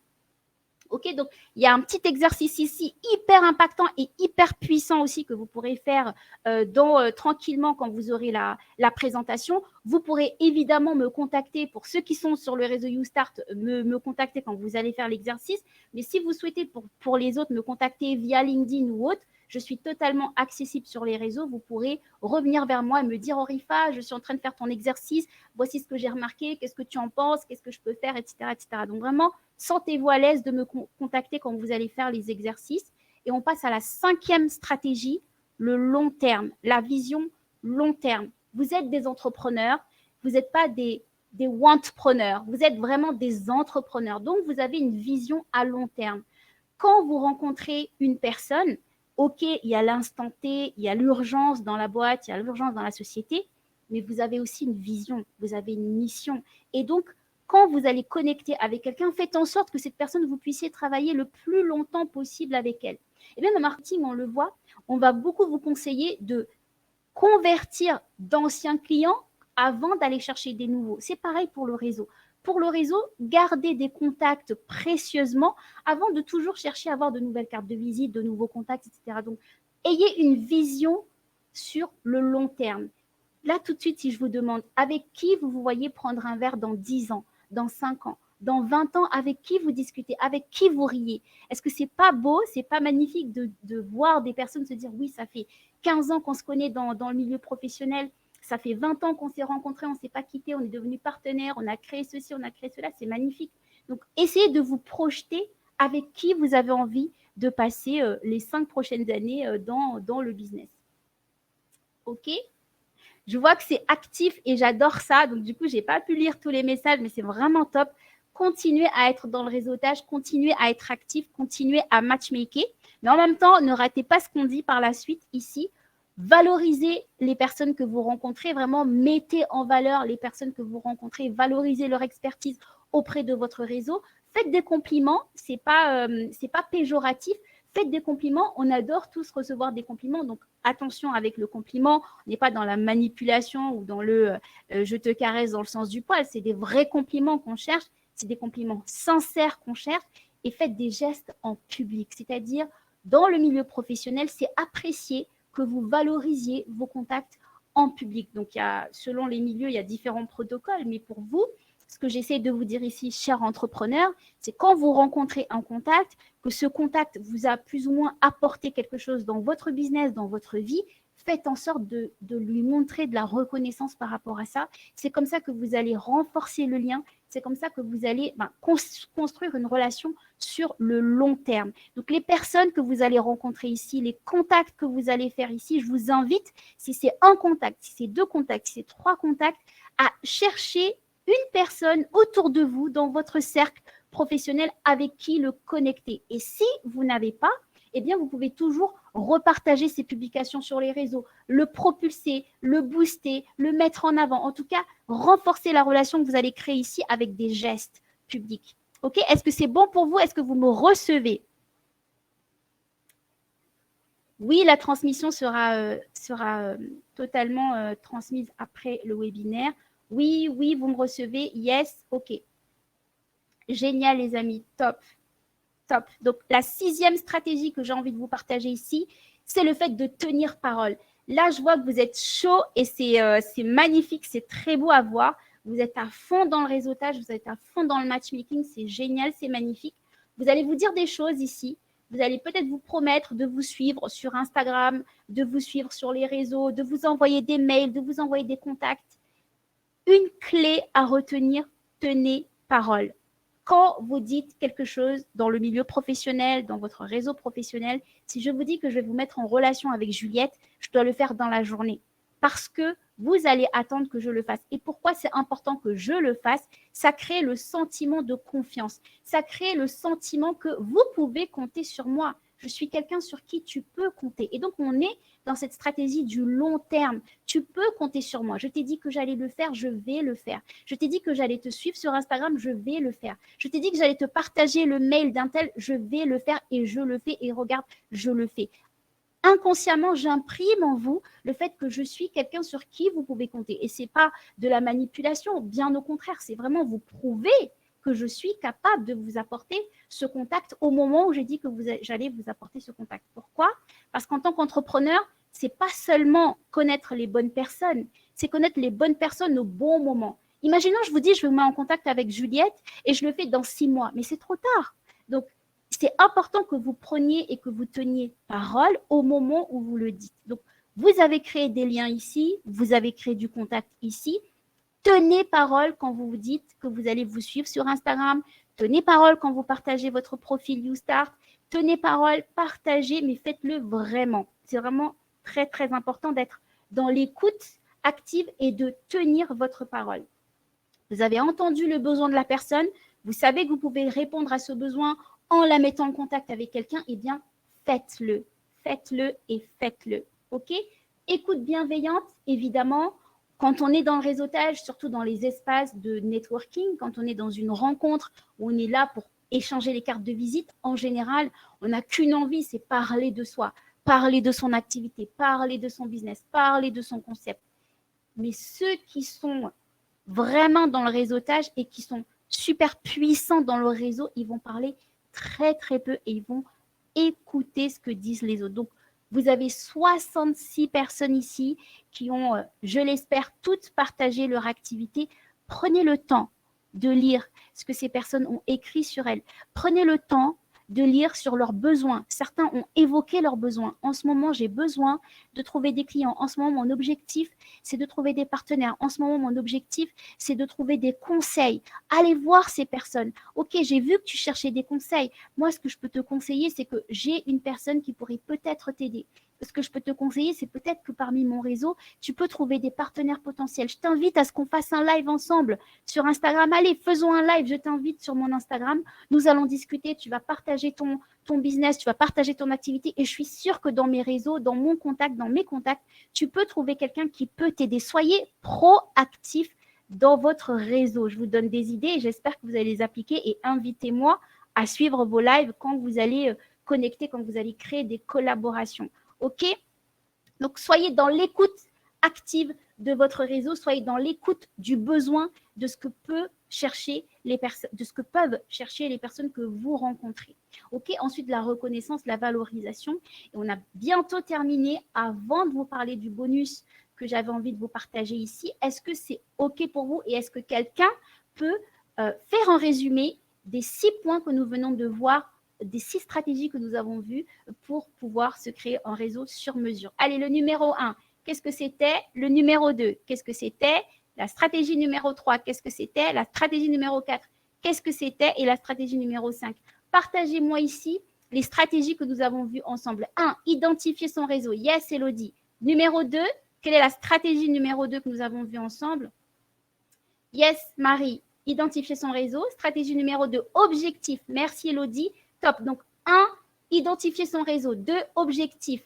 OK, donc il y a un petit exercice ici hyper impactant et hyper puissant aussi que vous pourrez faire tranquillement quand vous aurez la présentation. Vous pourrez évidemment me contacter pour ceux qui sont sur le réseau YouStart, me contacter quand vous allez faire l'exercice. Mais si vous souhaitez pour les autres me contacter via LinkedIn ou autre, je suis totalement accessible sur les réseaux. Vous pourrez revenir vers moi et me dire « Orifa, je suis en train de faire ton exercice. Voici ce que j'ai remarqué. Qu'est-ce que tu en penses? Qu'est-ce que je peux faire? Etc. etc. » Donc vraiment, sentez-vous à l'aise de me contacter quand vous allez faire les exercices. Et on passe à la 5e stratégie, le long terme, la vision long terme. Vous êtes des entrepreneurs, vous n'êtes pas des wantpreneurs, vous êtes vraiment des entrepreneurs. Donc, vous avez une vision à long terme. Quand vous rencontrez une personne, OK, il y a l'instant T, il y a l'urgence dans la boîte, il y a l'urgence dans la société, mais vous avez aussi une vision, vous avez une mission. Et donc, quand vous allez connecter avec quelqu'un, faites en sorte que cette personne, vous puissiez travailler le plus longtemps possible avec elle. Et bien, dans le marketing, on le voit, on va beaucoup vous conseiller de convertir d'anciens clients avant d'aller chercher des nouveaux. C'est pareil pour le réseau. Pour le réseau, gardez des contacts précieusement avant de toujours chercher à avoir de nouvelles cartes de visite, de nouveaux contacts, etc. Donc, ayez une vision sur le long terme. Là, tout de suite, si je vous demande avec qui vous vous voyez prendre un verre dans 10 ans, dans 5 ans, dans 20 ans, avec qui vous discutez, avec qui vous riez. Est-ce que c'est pas beau, c'est pas magnifique de voir des personnes se dire oui, ça fait 15 ans qu'on se connaît dans le milieu professionnel, ça fait 20 ans qu'on s'est rencontrés, on ne s'est pas quittés, on est devenus partenaires, on a créé ceci, on a créé cela, c'est magnifique. Donc, essayez de vous projeter avec qui vous avez envie de passer les 5 prochaines années dans le business. OK ? Je vois que c'est actif et j'adore ça. Donc, du coup, je n'ai pas pu lire tous les messages, mais c'est vraiment top. Continuez à être dans le réseautage, continuez à être actif, continuez à matchmaker. Mais en même temps, ne ratez pas ce qu'on dit par la suite ici. Valorisez les personnes que vous rencontrez, vraiment mettez en valeur les personnes que vous rencontrez, valorisez leur expertise auprès de votre réseau. Faites des compliments, c'est pas péjoratif. Faites des compliments, on adore tous recevoir des compliments, donc attention avec le compliment, on n'est pas dans la manipulation ou dans le je te caresse dans le sens du poil, c'est des vrais compliments qu'on cherche, c'est des compliments sincères qu'on cherche et faites des gestes en public, c'est-à-dire dans le milieu professionnel, c'est apprécié que vous valorisiez vos contacts en public. Donc, selon les milieux, il y a différents protocoles, mais pour vous, ce que j'essaie de vous dire ici, cher entrepreneur, c'est quand vous rencontrez un contact, que ce contact vous a plus ou moins apporté quelque chose dans votre business, dans votre vie, faites en sorte de lui montrer de la reconnaissance par rapport à ça. C'est comme ça que vous allez renforcer le lien. C'est comme ça que vous allez construire une relation sur le long terme. Donc, les personnes que vous allez rencontrer ici, les contacts que vous allez faire ici, je vous invite, si c'est un contact, si c'est 2 contacts, si c'est 3 contacts, à chercher une personne autour de vous dans votre cercle professionnel avec qui le connecter. Et si vous n'avez pas, eh bien, vous pouvez toujours repartager ces publications sur les réseaux, le propulser, le booster, le mettre en avant. En tout cas, renforcer la relation que vous allez créer ici avec des gestes publics. OK ? Est-ce que c'est bon pour vous ? Est-ce que vous me recevez ? Oui, la transmission sera totalement transmise après le webinaire. Oui, vous me recevez. Yes, OK. Génial, les amis. Top. Donc, la 6e stratégie que j'ai envie de vous partager ici, c'est le fait de tenir parole. Là, je vois que vous êtes chaud et c'est magnifique, c'est très beau à voir. Vous êtes à fond dans le réseautage, vous êtes à fond dans le matchmaking, c'est génial, c'est magnifique. Vous allez vous dire des choses ici. Vous allez peut-être vous promettre de vous suivre sur Instagram, de vous suivre sur les réseaux, de vous envoyer des mails, de vous envoyer des contacts. Une clé à retenir, tenez parole. Quand vous dites quelque chose dans le milieu professionnel, dans votre réseau professionnel, si je vous dis que je vais vous mettre en relation avec Juliette, je dois le faire dans la journée parce que vous allez attendre que je le fasse. Et pourquoi c'est important que je le fasse ? Ça crée le sentiment de confiance. Ça crée le sentiment que vous pouvez compter sur moi. Je suis quelqu'un sur qui tu peux compter. Et donc, on est dans cette stratégie du long terme. Tu peux compter sur moi. Je t'ai dit que j'allais le faire, je vais le faire. Je t'ai dit que j'allais te suivre sur Instagram, je vais le faire. Je t'ai dit que j'allais te partager le mail d'un tel, je vais le faire et je le fais. Et regarde, je le fais. Inconsciemment, j'imprime en vous le fait que je suis quelqu'un sur qui vous pouvez compter. Et ce n'est pas de la manipulation, bien au contraire, c'est vraiment vous prouver que je suis capable de vous apporter ce contact au moment où j'ai dit que j'allais vous apporter ce contact. Pourquoi ? Parce qu'en tant qu'entrepreneur, ce n'est pas seulement connaître les bonnes personnes, c'est connaître les bonnes personnes au bon moment. Imaginons, je vous dis, je vous mets en contact avec Juliette et je le fais dans 6 mois, mais c'est trop tard. Donc, c'est important que vous preniez et que vous teniez parole au moment où vous le dites. Donc, vous avez créé des liens ici, vous avez créé du contact ici. Tenez parole quand vous vous dites que vous allez vous suivre sur Instagram. Tenez parole quand vous partagez votre profil YouStart. Tenez parole, partagez, mais faites-le vraiment. C'est vraiment très, très important d'être dans l'écoute active et de tenir votre parole. Vous avez entendu le besoin de la personne. Vous savez que vous pouvez répondre à ce besoin en la mettant en contact avec quelqu'un. Eh bien, faites-le et faites-le. OK ? Écoute bienveillante, évidemment. Quand on est dans le réseautage, surtout dans les espaces de networking, quand on est dans une rencontre où on est là pour échanger les cartes de visite, en général, on n'a qu'une envie, c'est parler de soi, parler de son activité, parler de son business, parler de son concept. Mais ceux qui sont vraiment dans le réseautage et qui sont super puissants dans le réseau, ils vont parler très, très peu et ils vont écouter ce que disent les autres. Donc, vous avez 66 personnes ici qui ont, je l'espère, toutes partagé leur activité. Prenez le temps de lire ce que ces personnes ont écrit sur elles. Prenez le temps de lire sur leurs besoins. Certains ont évoqué leurs besoins. En ce moment, j'ai besoin de trouver des clients. En ce moment, mon objectif, c'est de trouver des partenaires. En ce moment, mon objectif, c'est de trouver des conseils. Allez voir ces personnes. Ok, j'ai vu que tu cherchais des conseils. Moi, ce que je peux te conseiller, c'est que j'ai une personne qui pourrait peut-être t'aider. Ce que je peux te conseiller, c'est peut-être que parmi mon réseau, tu peux trouver des partenaires potentiels. Je t'invite à ce qu'on fasse un live ensemble sur Instagram. Allez, faisons un live. Je t'invite sur mon Instagram. Nous allons discuter. Tu vas partager ton business, tu vas partager ton activité. Et je suis sûre que dans mes réseaux, dans mon contact, dans mes contacts, tu peux trouver quelqu'un qui peut t'aider. Soyez proactifs dans votre réseau. Je vous donne des idées et j'espère que vous allez les appliquer et invitez-moi à suivre vos lives quand vous allez connecter, quand vous allez créer des collaborations. OK? Donc, soyez dans l'écoute active de votre réseau, soyez dans l'écoute du besoin de ce que peut chercher les personnes, de ce que peuvent chercher les personnes que vous rencontrez. OK? Ensuite, la reconnaissance, la valorisation. Et on a bientôt terminé. Avant de vous parler du bonus que j'avais envie de vous partager ici, est-ce que c'est OK pour vous et est-ce que quelqu'un peut faire un résumé des 6 points que nous venons de voir, des 6 stratégies que nous avons vues pour pouvoir se créer un réseau sur mesure. Allez, le numéro 1, qu'est-ce que c'était? Le numéro 2, qu'est-ce que c'était? La stratégie numéro 3, qu'est-ce que c'était? La stratégie numéro 4, qu'est-ce que c'était? Et la stratégie numéro 5. Partagez-moi ici les stratégies que nous avons vues ensemble. 1, identifier son réseau. Yes, Elodie. Numéro 2, quelle est la stratégie numéro 2 que nous avons vue ensemble? Yes, Marie. Identifier son réseau. Stratégie numéro 2, objectif. Merci, Elodie. Top. Donc, 1, identifier son réseau. 2, objectif.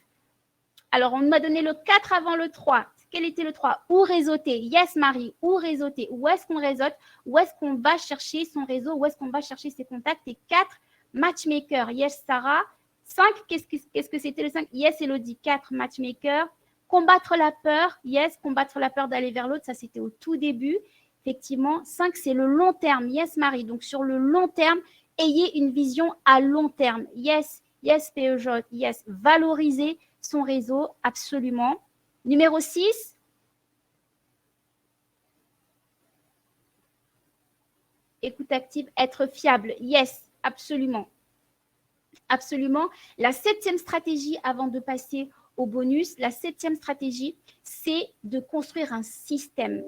Alors, on m'a donné le 4 avant le 3. Quel était le 3? Où réseauter? Yes, Marie. Où réseauter? Où est-ce qu'on réseaute? Où est-ce qu'on va chercher son réseau? Où est-ce qu'on va chercher ses contacts? Et 4, matchmaker. Yes, Sarah. 5, qu'est-ce que c'était le 5? Yes, Elodie. 4, matchmaker. Combattre la peur. Yes, combattre la peur d'aller vers l'autre. Ça, c'était au tout début. Effectivement. 5, c'est le long terme. Yes, Marie. Donc, sur le long terme, ayez une vision à long terme. Yes, yes, PEJ. Yes, valoriser son réseau, absolument. Numéro 6. Écoute active, être fiable. Yes, absolument. Absolument. La 7e stratégie, avant de passer au bonus, la 7e stratégie, c'est de construire un système.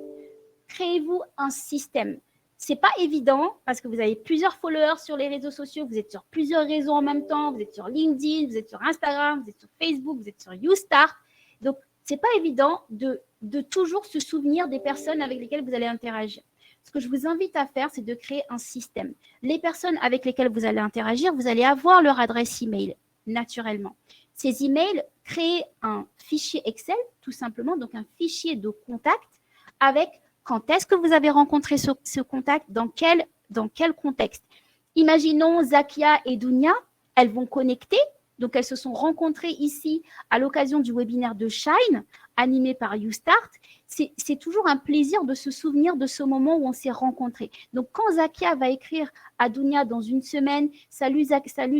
Créez-vous un système. Ce n'est pas évident parce que vous avez plusieurs followers sur les réseaux sociaux, vous êtes sur plusieurs réseaux en même temps, vous êtes sur LinkedIn, vous êtes sur Instagram, vous êtes sur Facebook, vous êtes sur YouStart. Donc, ce n'est pas évident de toujours se souvenir des personnes avec lesquelles vous allez interagir. Ce que je vous invite à faire, c'est de créer un système. Les personnes avec lesquelles vous allez interagir, vous allez avoir leur adresse email naturellement. Ces emails, créez un fichier Excel, tout simplement, donc un fichier de contact avec quand est-ce que vous avez rencontré ce contact, dans quel contexte. Imaginons Zakia et Dounia, elles vont connecter, donc elles se sont rencontrées ici à l'occasion du webinaire de Shine, animé par YouStart. C'est toujours un plaisir de se souvenir de ce moment où on s'est rencontrés. Donc, quand Zakia va écrire à Dounia dans une semaine, salut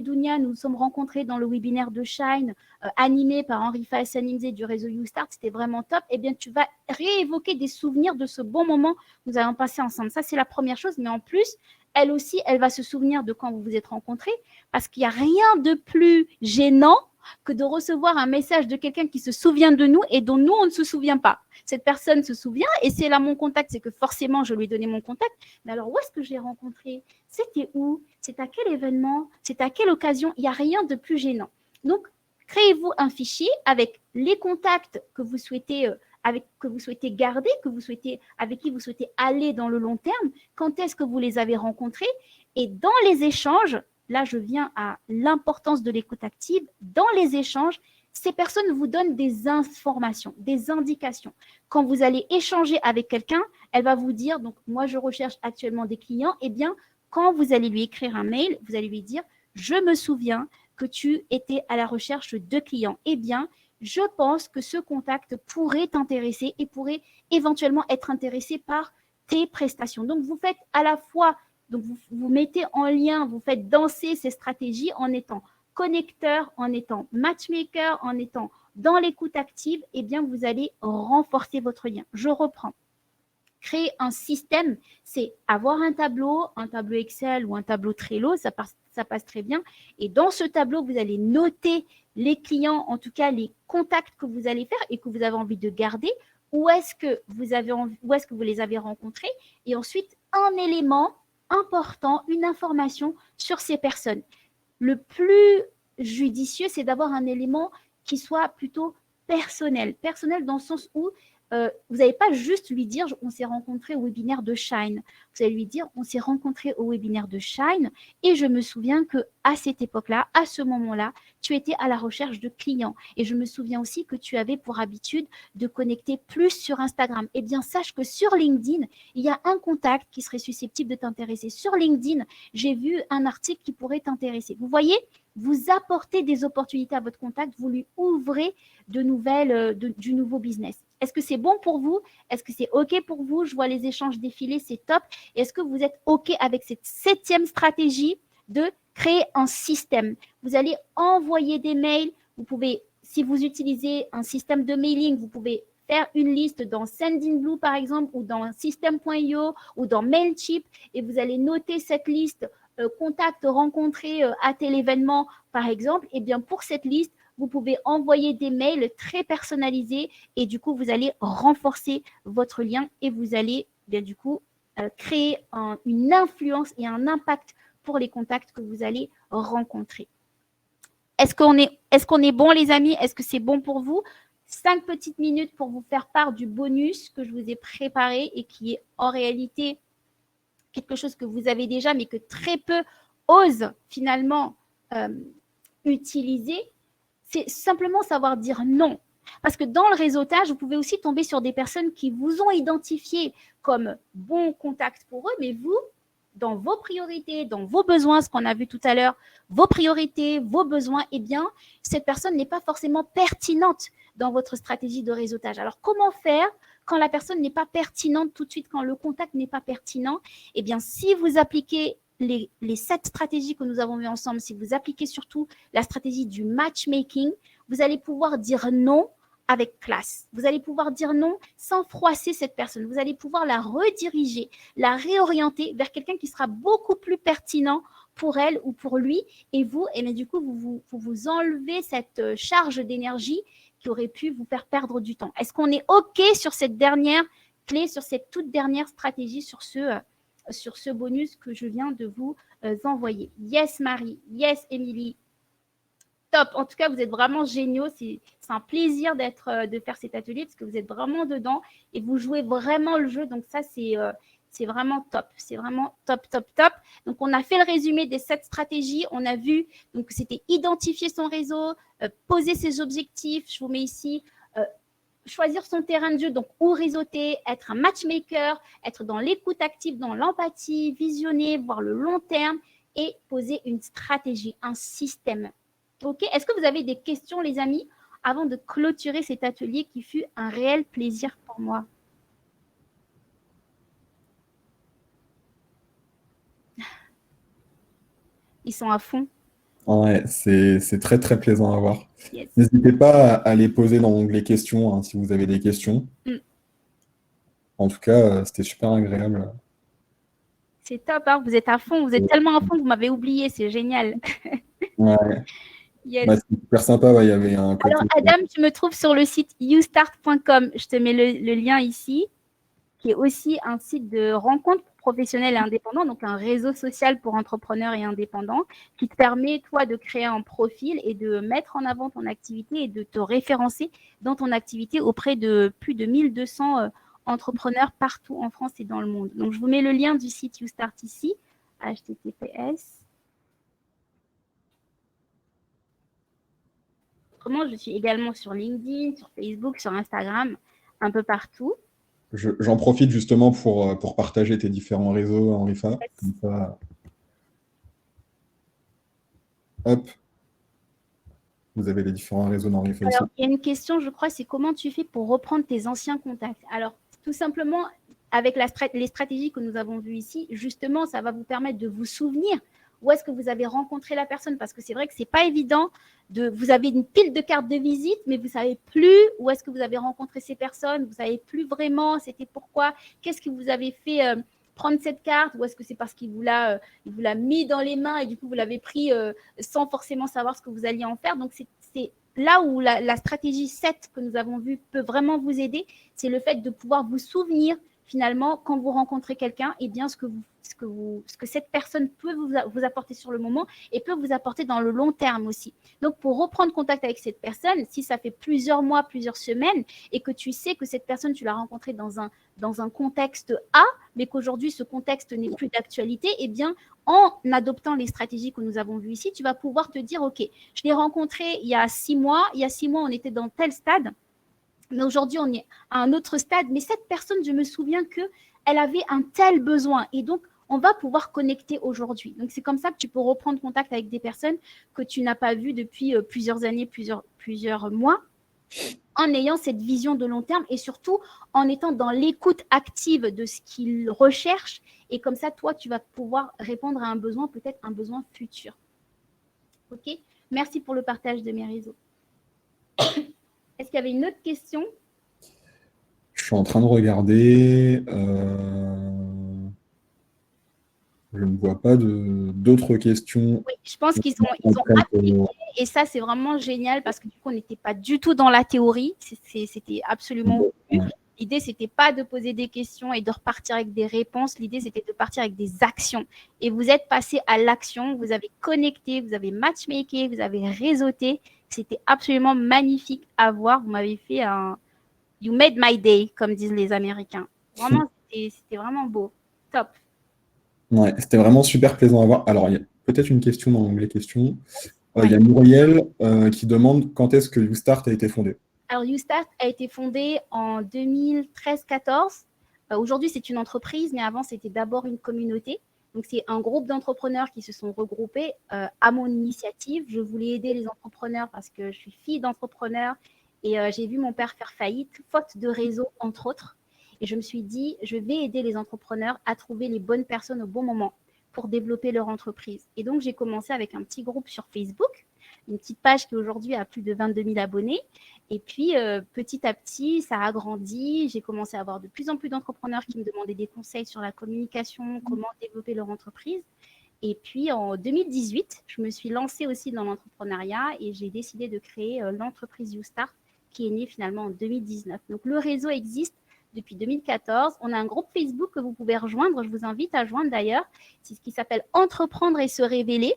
Dounia, nous nous sommes rencontrés dans le webinaire de Shine, animé par Henri Fassanimze du réseau YouStart, c'était vraiment top. Eh bien, tu vas réévoquer des souvenirs de ce bon moment que nous avons passé ensemble. Ça, c'est la première chose. Mais en plus, elle aussi, elle va se souvenir de quand vous vous êtes rencontrés, parce qu'il n'y a rien de plus gênant que de recevoir un message de quelqu'un qui se souvient de nous et dont nous, on ne se souvient pas. Cette personne se souvient et c'est là mon contact, c'est que forcément, je lui ai donné mon contact. Mais alors, où est-ce que je l'ai rencontré? C'était où? C'est à quel événement? C'est à quelle occasion? Il n'y a rien de plus gênant. Donc, créez-vous un fichier avec les contacts que vous souhaitez garder, avec qui vous souhaitez aller dans le long terme, quand est-ce que vous les avez rencontrés, et dans les échanges, là je viens à l'importance de l'écoute active, dans les échanges, Ces personnes vous donnent des informations, des indications. Quand vous allez échanger avec quelqu'un, elle va vous dire, donc moi je recherche actuellement des clients, eh bien, quand vous allez lui écrire un mail, vous allez lui dire, je me souviens que tu étais à la recherche de clients. Eh bien, je pense que ce contact pourrait t'intéresser et pourrait éventuellement être intéressé par tes prestations. Donc, vous faites à la fois, donc vous mettez en lien, vous faites danser ces stratégies en étant connecteur, en étant matchmaker, en étant dans l'écoute active, eh bien, vous allez renforcer votre lien. Je reprends. Créer un système, c'est avoir un tableau Excel ou un tableau Trello, ça passe très bien. Et dans ce tableau, vous allez noter les clients, en tout cas les contacts que vous allez faire et que vous avez envie de garder. Où est-ce que vous les avez rencontrés? Et ensuite, un élément important, une information sur ces personnes. Le plus judicieux, c'est d'avoir un élément qui soit plutôt personnel. Personnel dans le sens où vous n'allez pas juste lui dire on s'est rencontré au webinaire de Shine. Vous allez lui dire on s'est rencontré au webinaire de Shine et je me souviens qu'à cette époque-là, à ce moment-là, tu étais à la recherche de clients. Et je me souviens aussi que tu avais pour habitude de connecter plus sur Instagram. Eh bien, sache que sur LinkedIn, il y a un contact qui serait susceptible de t'intéresser. Sur LinkedIn, j'ai vu un article qui pourrait t'intéresser. Vous voyez, vous apportez des opportunités à votre contact, vous lui ouvrez du nouveau business. Est-ce que c'est bon pour vous? Est-ce que c'est OK pour vous? Je vois les échanges défiler, c'est top. Est-ce que vous êtes OK avec cette 7e stratégie de créer un système? Vous allez envoyer des mails. Vous pouvez, si vous utilisez un système de mailing, vous pouvez faire une liste dans Sendinblue, par exemple, ou dans System.io ou dans Mailchimp, et vous allez noter cette liste contact rencontré à tel événement, par exemple. Et bien, pour cette liste, vous pouvez envoyer des mails très personnalisés et du coup, vous allez renforcer votre lien et vous allez bien du coup créer une influence et un impact pour les contacts que vous allez rencontrer. Est-ce qu'on est bon, les amis? Est-ce que c'est bon pour vous? 5 petites minutes pour vous faire part du bonus que je vous ai préparé et qui est en réalité quelque chose que vous avez déjà, mais que très peu osent finalement utiliser. C'est simplement savoir dire non. Parce que dans le réseautage, vous pouvez aussi tomber sur des personnes qui vous ont identifié comme bon contact pour eux, mais vous, dans vos priorités, dans vos besoins, ce qu'on a vu tout à l'heure, vos priorités, vos besoins, eh bien, cette personne n'est pas forcément pertinente dans votre stratégie de réseautage. Alors, comment faire quand la personne n'est pas pertinente tout de suite, quand le contact n'est pas pertinent? Eh bien, si vous appliquez les 7 stratégies que nous avons vues ensemble, si vous appliquez surtout la stratégie du matchmaking, vous allez pouvoir dire non avec classe. Vous allez pouvoir dire non sans froisser cette personne. Vous allez pouvoir la rediriger, la réorienter vers quelqu'un qui sera beaucoup plus pertinent pour elle ou pour lui. Et vous, et bien, du coup, vous enlevez cette charge d'énergie qui aurait pu vous faire perdre du temps. Est-ce qu'on est OK sur cette dernière clé, sur cette toute dernière stratégie, sur ce bonus que je viens de vous envoyer? Yes, Marie. Yes, Émilie. Top. En tout cas, vous êtes vraiment géniaux. C'est un plaisir de faire cet atelier parce que vous êtes vraiment dedans et vous jouez vraiment le jeu. Donc ça, c'est vraiment top. C'est vraiment top, top, top. Donc, on a fait le résumé des 7 stratégies. On a vu donc c'était identifier son réseau, poser ses objectifs. Je vous mets ici choisir son terrain de jeu, donc où réseauter, être un matchmaker, être dans l'écoute active, dans l'empathie, visionner, voir le long terme et poser une stratégie, un système. Ok? Est-ce que vous avez des questions, les amis, avant de clôturer cet atelier qui fut un réel plaisir pour moi? Ils sont à fond. Ouais, c'est très très plaisant à voir. Yes. N'hésitez pas à les poser dans l'onglet questions hein, si vous avez des questions. En tout cas, c'était super agréable. C'est top, hein, vous êtes à fond, vous êtes tellement à fond que vous m'avez oublié, c'est génial. Ouais. Yes. Bah, c'est super sympa, ouais, il y avait un côté... Alors, Adam, tu me trouves sur le site youstart.com. Je te mets le lien ici, qui est aussi un site de rencontres professionnels et indépendants, donc un réseau social pour entrepreneurs et indépendants, qui te permet, toi, de créer un profil et de mettre en avant ton activité et de te référencer dans ton activité auprès de plus de 1200 entrepreneurs partout en France et dans le monde. Donc, je vous mets le lien du site YouStart ici, https. Autrement, je suis également sur LinkedIn, sur Facebook, sur Instagram, un peu partout. J'en profite justement pour partager tes différents réseaux, Henrifa. Comme ça, hop, vous avez les différents réseaux d'Henrifa ici. Alors, il y a une question, je crois, c'est comment tu fais pour reprendre tes anciens contacts? Alors, tout simplement, avec les stratégies que nous avons vues ici, justement, ça va vous permettre de vous souvenir où est-ce que vous avez rencontré la personne, parce que c'est vrai que c'est pas évident vous avez une pile de cartes de visite, mais vous savez plus où est-ce que vous avez rencontré ces personnes, vous savez plus vraiment c'était pourquoi, qu'est-ce que vous avez fait prendre cette carte, ou est-ce que c'est parce qu'il vous l'a mis dans les mains et du coup vous l'avez pris sans forcément savoir ce que vous alliez en faire. Donc c'est là où la stratégie 7 que nous avons vue peut vraiment vous aider, c'est le fait de pouvoir vous souvenir finalement, quand vous rencontrez quelqu'un, eh bien, ce que cette personne peut vous apporter sur le moment et peut vous apporter dans le long terme aussi. Donc, pour reprendre contact avec cette personne, si ça fait plusieurs mois, plusieurs semaines, et que tu sais que cette personne, tu l'as rencontrée dans un contexte A, mais qu'aujourd'hui, ce contexte n'est plus d'actualité, eh bien, en adoptant les stratégies que nous avons vues ici, tu vas pouvoir te dire, OK, je l'ai rencontré il y a 6 mois, on était dans tel stade, mais aujourd'hui, on est à un autre stade. Mais cette personne, je me souviens qu'elle avait un tel besoin. Et donc, on va pouvoir connecter aujourd'hui. Donc, c'est comme ça que tu peux reprendre contact avec des personnes que tu n'as pas vues depuis plusieurs années, plusieurs mois, en ayant cette vision de long terme et surtout en étant dans l'écoute active de ce qu'ils recherchent. Et comme ça, toi, tu vas pouvoir répondre à un besoin, peut-être un besoin futur. OK? Merci pour le partage de mes réseaux. Est-ce qu'il y avait une autre question? Je suis en train de regarder. Je ne vois pas d'autres questions. Oui, je pense qu'ils ont appliqué et ça, c'est vraiment génial parce que du coup, on n'était pas du tout dans la théorie. C'était absolument voulu. L'idée, c'était pas de poser des questions et de repartir avec des réponses. L'idée, c'était de partir avec des actions. Et vous êtes passé à l'action, vous avez connecté, vous avez matchmaké, vous avez réseauté. C'était absolument magnifique à voir. Vous m'avez fait un You made my day, comme disent les Américains. Vraiment, c'était vraiment beau. Top. Ouais, c'était vraiment super plaisant à voir. Alors, il y a peut-être une question dans l'onglet questions. Il Ouais. y a Muriel qui demande quand est-ce que YouStart a été fondé. Alors, YouStart a été fondé en 2013-14. Aujourd'hui, c'est une entreprise, mais avant, c'était d'abord une communauté. Donc, c'est un groupe d'entrepreneurs qui se sont regroupés à mon initiative. Je voulais aider les entrepreneurs parce que je suis fille d'entrepreneur et j'ai vu mon père faire faillite, faute de réseau, entre autres. Et je me suis dit, je vais aider les entrepreneurs à trouver les bonnes personnes au bon moment pour développer leur entreprise. Et donc, j'ai commencé avec un petit groupe sur Facebook, une petite page qui aujourd'hui a plus de 22 000 abonnés. Et puis, petit à petit, ça a grandi. J'ai commencé à avoir de plus en plus d'entrepreneurs qui me demandaient des conseils sur la communication, comment développer leur entreprise. Et puis, en 2018, je me suis lancée aussi dans l'entrepreneuriat et j'ai décidé de créer l'entreprise YouStart qui est née finalement en 2019. Donc, le réseau existe depuis 2014. On a un groupe Facebook que vous pouvez rejoindre. Je vous invite à joindre d'ailleurs. C'est ce qui s'appelle Entreprendre et se révéler.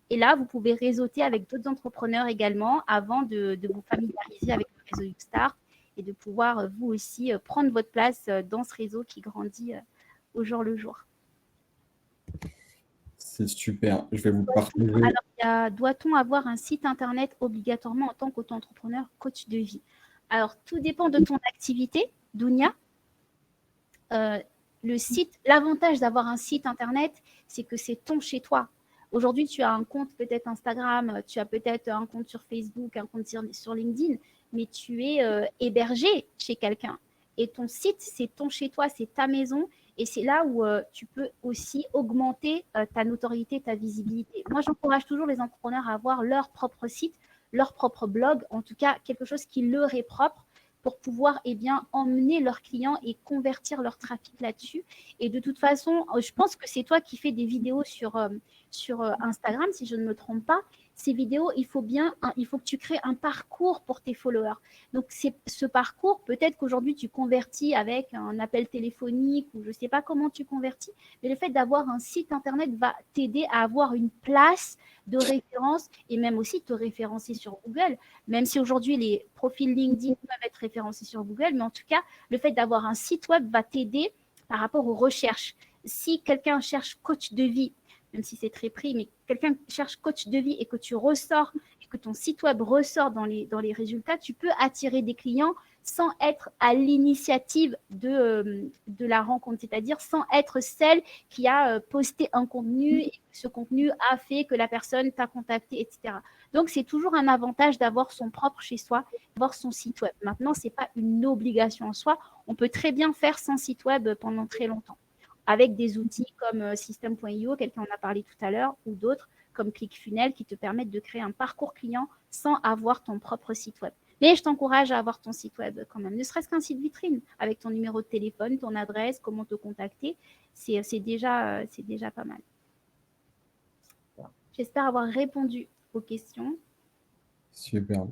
Et là, vous pouvez réseauter avec d'autres entrepreneurs également avant de vous familiariser avec le réseau YouStart et de pouvoir vous aussi prendre votre place dans ce réseau qui grandit au jour le jour. C'est super. Je vais vous partager. Alors, doit-on avoir un site internet obligatoirement en tant qu'auto-entrepreneur coach de vie? Alors, tout dépend de ton activité, Dounia. L'avantage d'avoir un site internet, c'est que c'est ton chez toi. Aujourd'hui, tu as un compte peut-être Instagram, tu as peut-être un compte sur Facebook, un compte sur LinkedIn, mais tu es hébergé chez quelqu'un. Et ton site, c'est ton chez toi, c'est ta maison. Et c'est là où tu peux aussi augmenter ta notoriété, ta visibilité. Moi, j'encourage toujours les entrepreneurs à avoir leur propre site, leur propre blog, en tout cas quelque chose qui leur est propre pour pouvoir emmener leurs clients et convertir leur trafic là-dessus. Et de toute façon, je pense que c'est toi qui fais des vidéos sur Instagram, si je ne me trompe pas. Ces vidéos, il faut que tu crées un parcours pour tes followers. Donc, ce parcours, peut-être qu'aujourd'hui, tu convertis avec un appel téléphonique ou je ne sais pas comment tu convertis, mais le fait d'avoir un site Internet va t'aider à avoir une place de référence et même aussi te référencer sur Google, même si aujourd'hui, les profils LinkedIn peuvent être référencés sur Google, mais en tout cas, le fait d'avoir un site web va t'aider par rapport aux recherches. Si quelqu'un cherche coach de vie, même si c'est très pris, mais quelqu'un cherche coach de vie et que tu ressors et et que ton site web ressort dans les résultats, tu peux attirer des clients sans être à l'initiative de la rencontre, c'est-à-dire sans être celle qui a posté un contenu et ce contenu a fait que la personne t'a contacté, etc. Donc, c'est toujours un avantage d'avoir son propre chez soi, d'avoir son site web. Maintenant, ce n'est pas une obligation en soi. On peut très bien faire sans site web pendant très longtemps avec des outils comme System.io, quelqu'un en a parlé tout à l'heure, ou d'autres comme ClickFunnels qui te permettent de créer un parcours client sans avoir ton propre site web. Mais je t'encourage à avoir ton site web quand même, ne serait-ce qu'un site vitrine avec ton numéro de téléphone, ton adresse, comment te contacter. C'est déjà pas mal. J'espère avoir répondu aux questions. Super.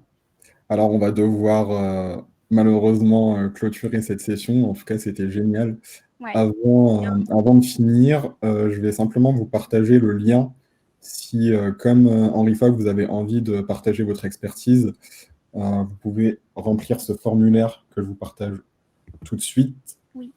Alors, on va devoir malheureusement clôturer cette session. En tout cas, c'était génial. Ouais. Avant de finir, je vais simplement vous partager le lien. Si, comme Henri Fabre, vous avez envie de partager votre expertise, vous pouvez remplir ce formulaire que je vous partage tout de suite. Oui.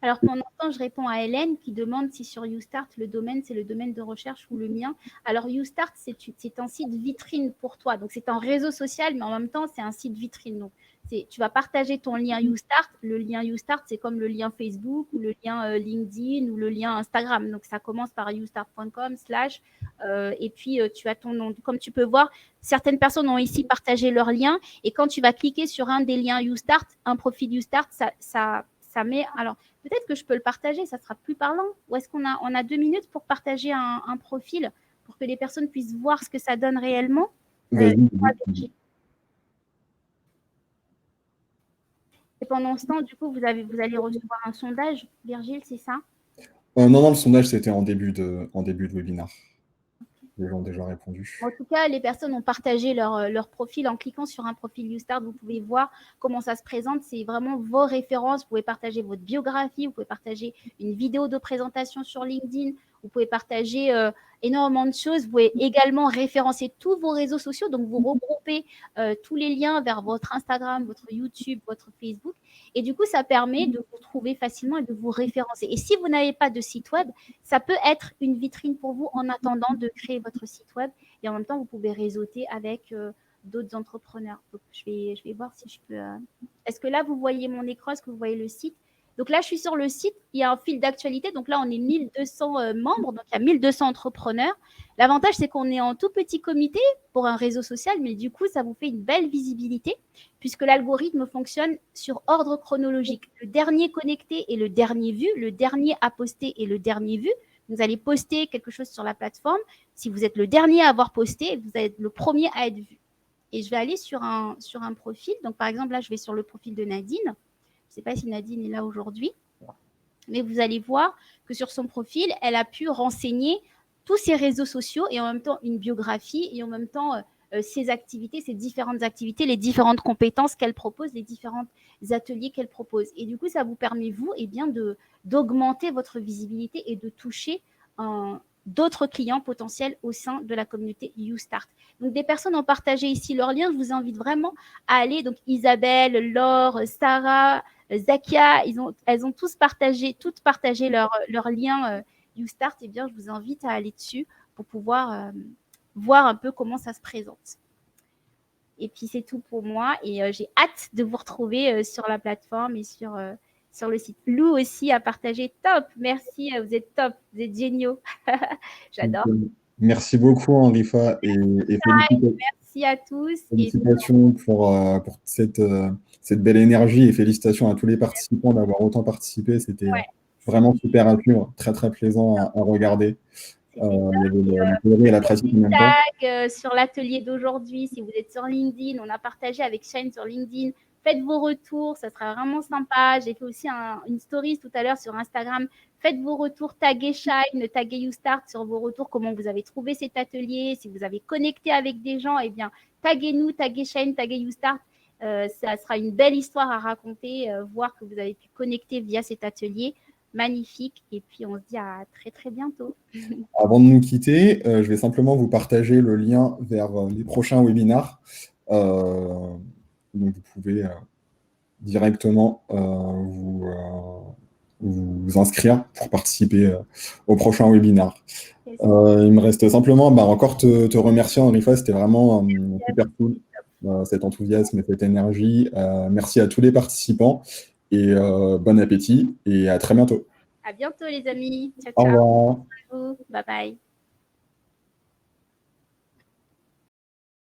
Alors, pendant ce temps, je réponds à Hélène qui demande si sur YouStart, le domaine, c'est le domaine de recherche ou le mien. Alors, YouStart, c'est un site vitrine pour toi. Donc, c'est un réseau social, mais en même temps, c'est un site vitrine. Donc, tu vas partager ton lien YouStart. Le lien YouStart, c'est comme le lien Facebook ou le lien LinkedIn ou le lien Instagram. Donc, ça commence par youstart.com/ et puis, tu as ton nom. Comme tu peux voir, certaines personnes ont ici partagé leur lien. Et quand tu vas cliquer sur un des liens YouStart, un profil YouStart, ça met... Alors, peut-être que je peux le partager, ça sera plus parlant. Ou est-ce qu'on a 2 minutes pour partager un profil pour que les personnes puissent voir ce que ça donne réellement? Et pendant ce temps, du coup, vous allez recevoir un sondage, Virgile, c'est ça? Non, le sondage, c'était en début de webinaire. Les gens ont déjà répondu. En tout cas, les personnes ont partagé leur profil. En cliquant sur un profil YouStart, vous pouvez voir comment ça se présente. C'est vraiment vos références. Vous pouvez partager votre biographie, vous pouvez partager une vidéo de présentation sur LinkedIn, vous pouvez partager énormément de choses. Vous pouvez également référencer tous vos réseaux sociaux. Donc, vous regroupez tous les liens vers votre Instagram, votre YouTube, votre Facebook. Et du coup, ça permet de vous trouver facilement et de vous référencer. Et si vous n'avez pas de site web, ça peut être une vitrine pour vous en attendant de créer votre site web. Et en même temps, vous pouvez réseauter avec d'autres entrepreneurs. Donc, je vais voir si je peux... Est-ce que là, vous voyez mon écran? Est-ce que vous voyez le site? Donc là, je suis sur le site. Il y a un fil d'actualité. Donc là, on est 1200 membres. Donc, il y a 1200 entrepreneurs. L'avantage, c'est qu'on est en tout petit comité pour un réseau social. Mais du coup, ça vous fait une belle visibilité puisque l'algorithme fonctionne sur ordre chronologique. Le dernier connecté est le dernier vu. Le dernier à poster est le dernier vu. Vous allez poster quelque chose sur la plateforme. Si vous êtes le dernier à avoir posté, vous êtes le premier à être vu. Et je vais aller sur un profil. Donc, par exemple, là, je vais sur le profil de Nadine. Je ne sais pas si Nadine est là aujourd'hui. Mais vous allez voir que sur son profil, elle a pu renseigner tous ses réseaux sociaux et en même temps une biographie et en même temps ses activités, ses différentes activités, les différentes compétences qu'elle propose, les différents ateliers qu'elle propose. Et du coup, ça vous permet, vous, d'augmenter votre visibilité et de toucher d'autres clients potentiels au sein de la communauté YouStart. Donc, des personnes ont partagé ici leur lien. Je vous invite vraiment à aller. Donc, Isabelle, Laure, Sarah, Zakia, elles ont toutes partagé leur lien YouStart. Eh bien, je vous invite à aller dessus pour pouvoir voir un peu comment ça se présente. Et puis, c'est tout pour moi. Et j'ai hâte de vous retrouver sur la plateforme et sur le site. Lou aussi a partagé. Top, merci, vous êtes top, vous êtes géniaux. J'adore. Merci beaucoup, Henrifa, et merci à tous. Félicitations pour cette belle énergie et félicitations à tous les participants d'avoir autant participé. C'était vraiment super à suivre, très très plaisant à regarder. Il y avait la théorie et la pratique en même temps. Sur l'atelier d'aujourd'hui, si vous êtes sur LinkedIn, on a partagé avec Shine sur LinkedIn. Faites vos retours, ça sera vraiment sympa. J'ai fait aussi une story tout à l'heure sur Instagram. Faites vos retours, taguez Shine, taguez YouStart sur vos retours, comment vous avez trouvé cet atelier. Si vous avez connecté avec des gens, eh bien, taguez-nous, taguez Shine, taguez YouStart. Ça sera une belle histoire à raconter, voir que vous avez pu connecter via cet atelier. Magnifique. Et puis, on se dit à très, très bientôt. Avant de nous quitter, je vais simplement vous partager le lien vers les prochains webinars. Donc, vous pouvez directement vous inscrire pour participer au prochain webinaire. C'est Il me reste simplement encore te remercier, Henrifa, c'était vraiment super cool, cet enthousiasme et cette énergie. Merci à tous les participants et bon appétit et à très bientôt. À bientôt les amis. Ciao, Au ciao. revoir. Bye bye.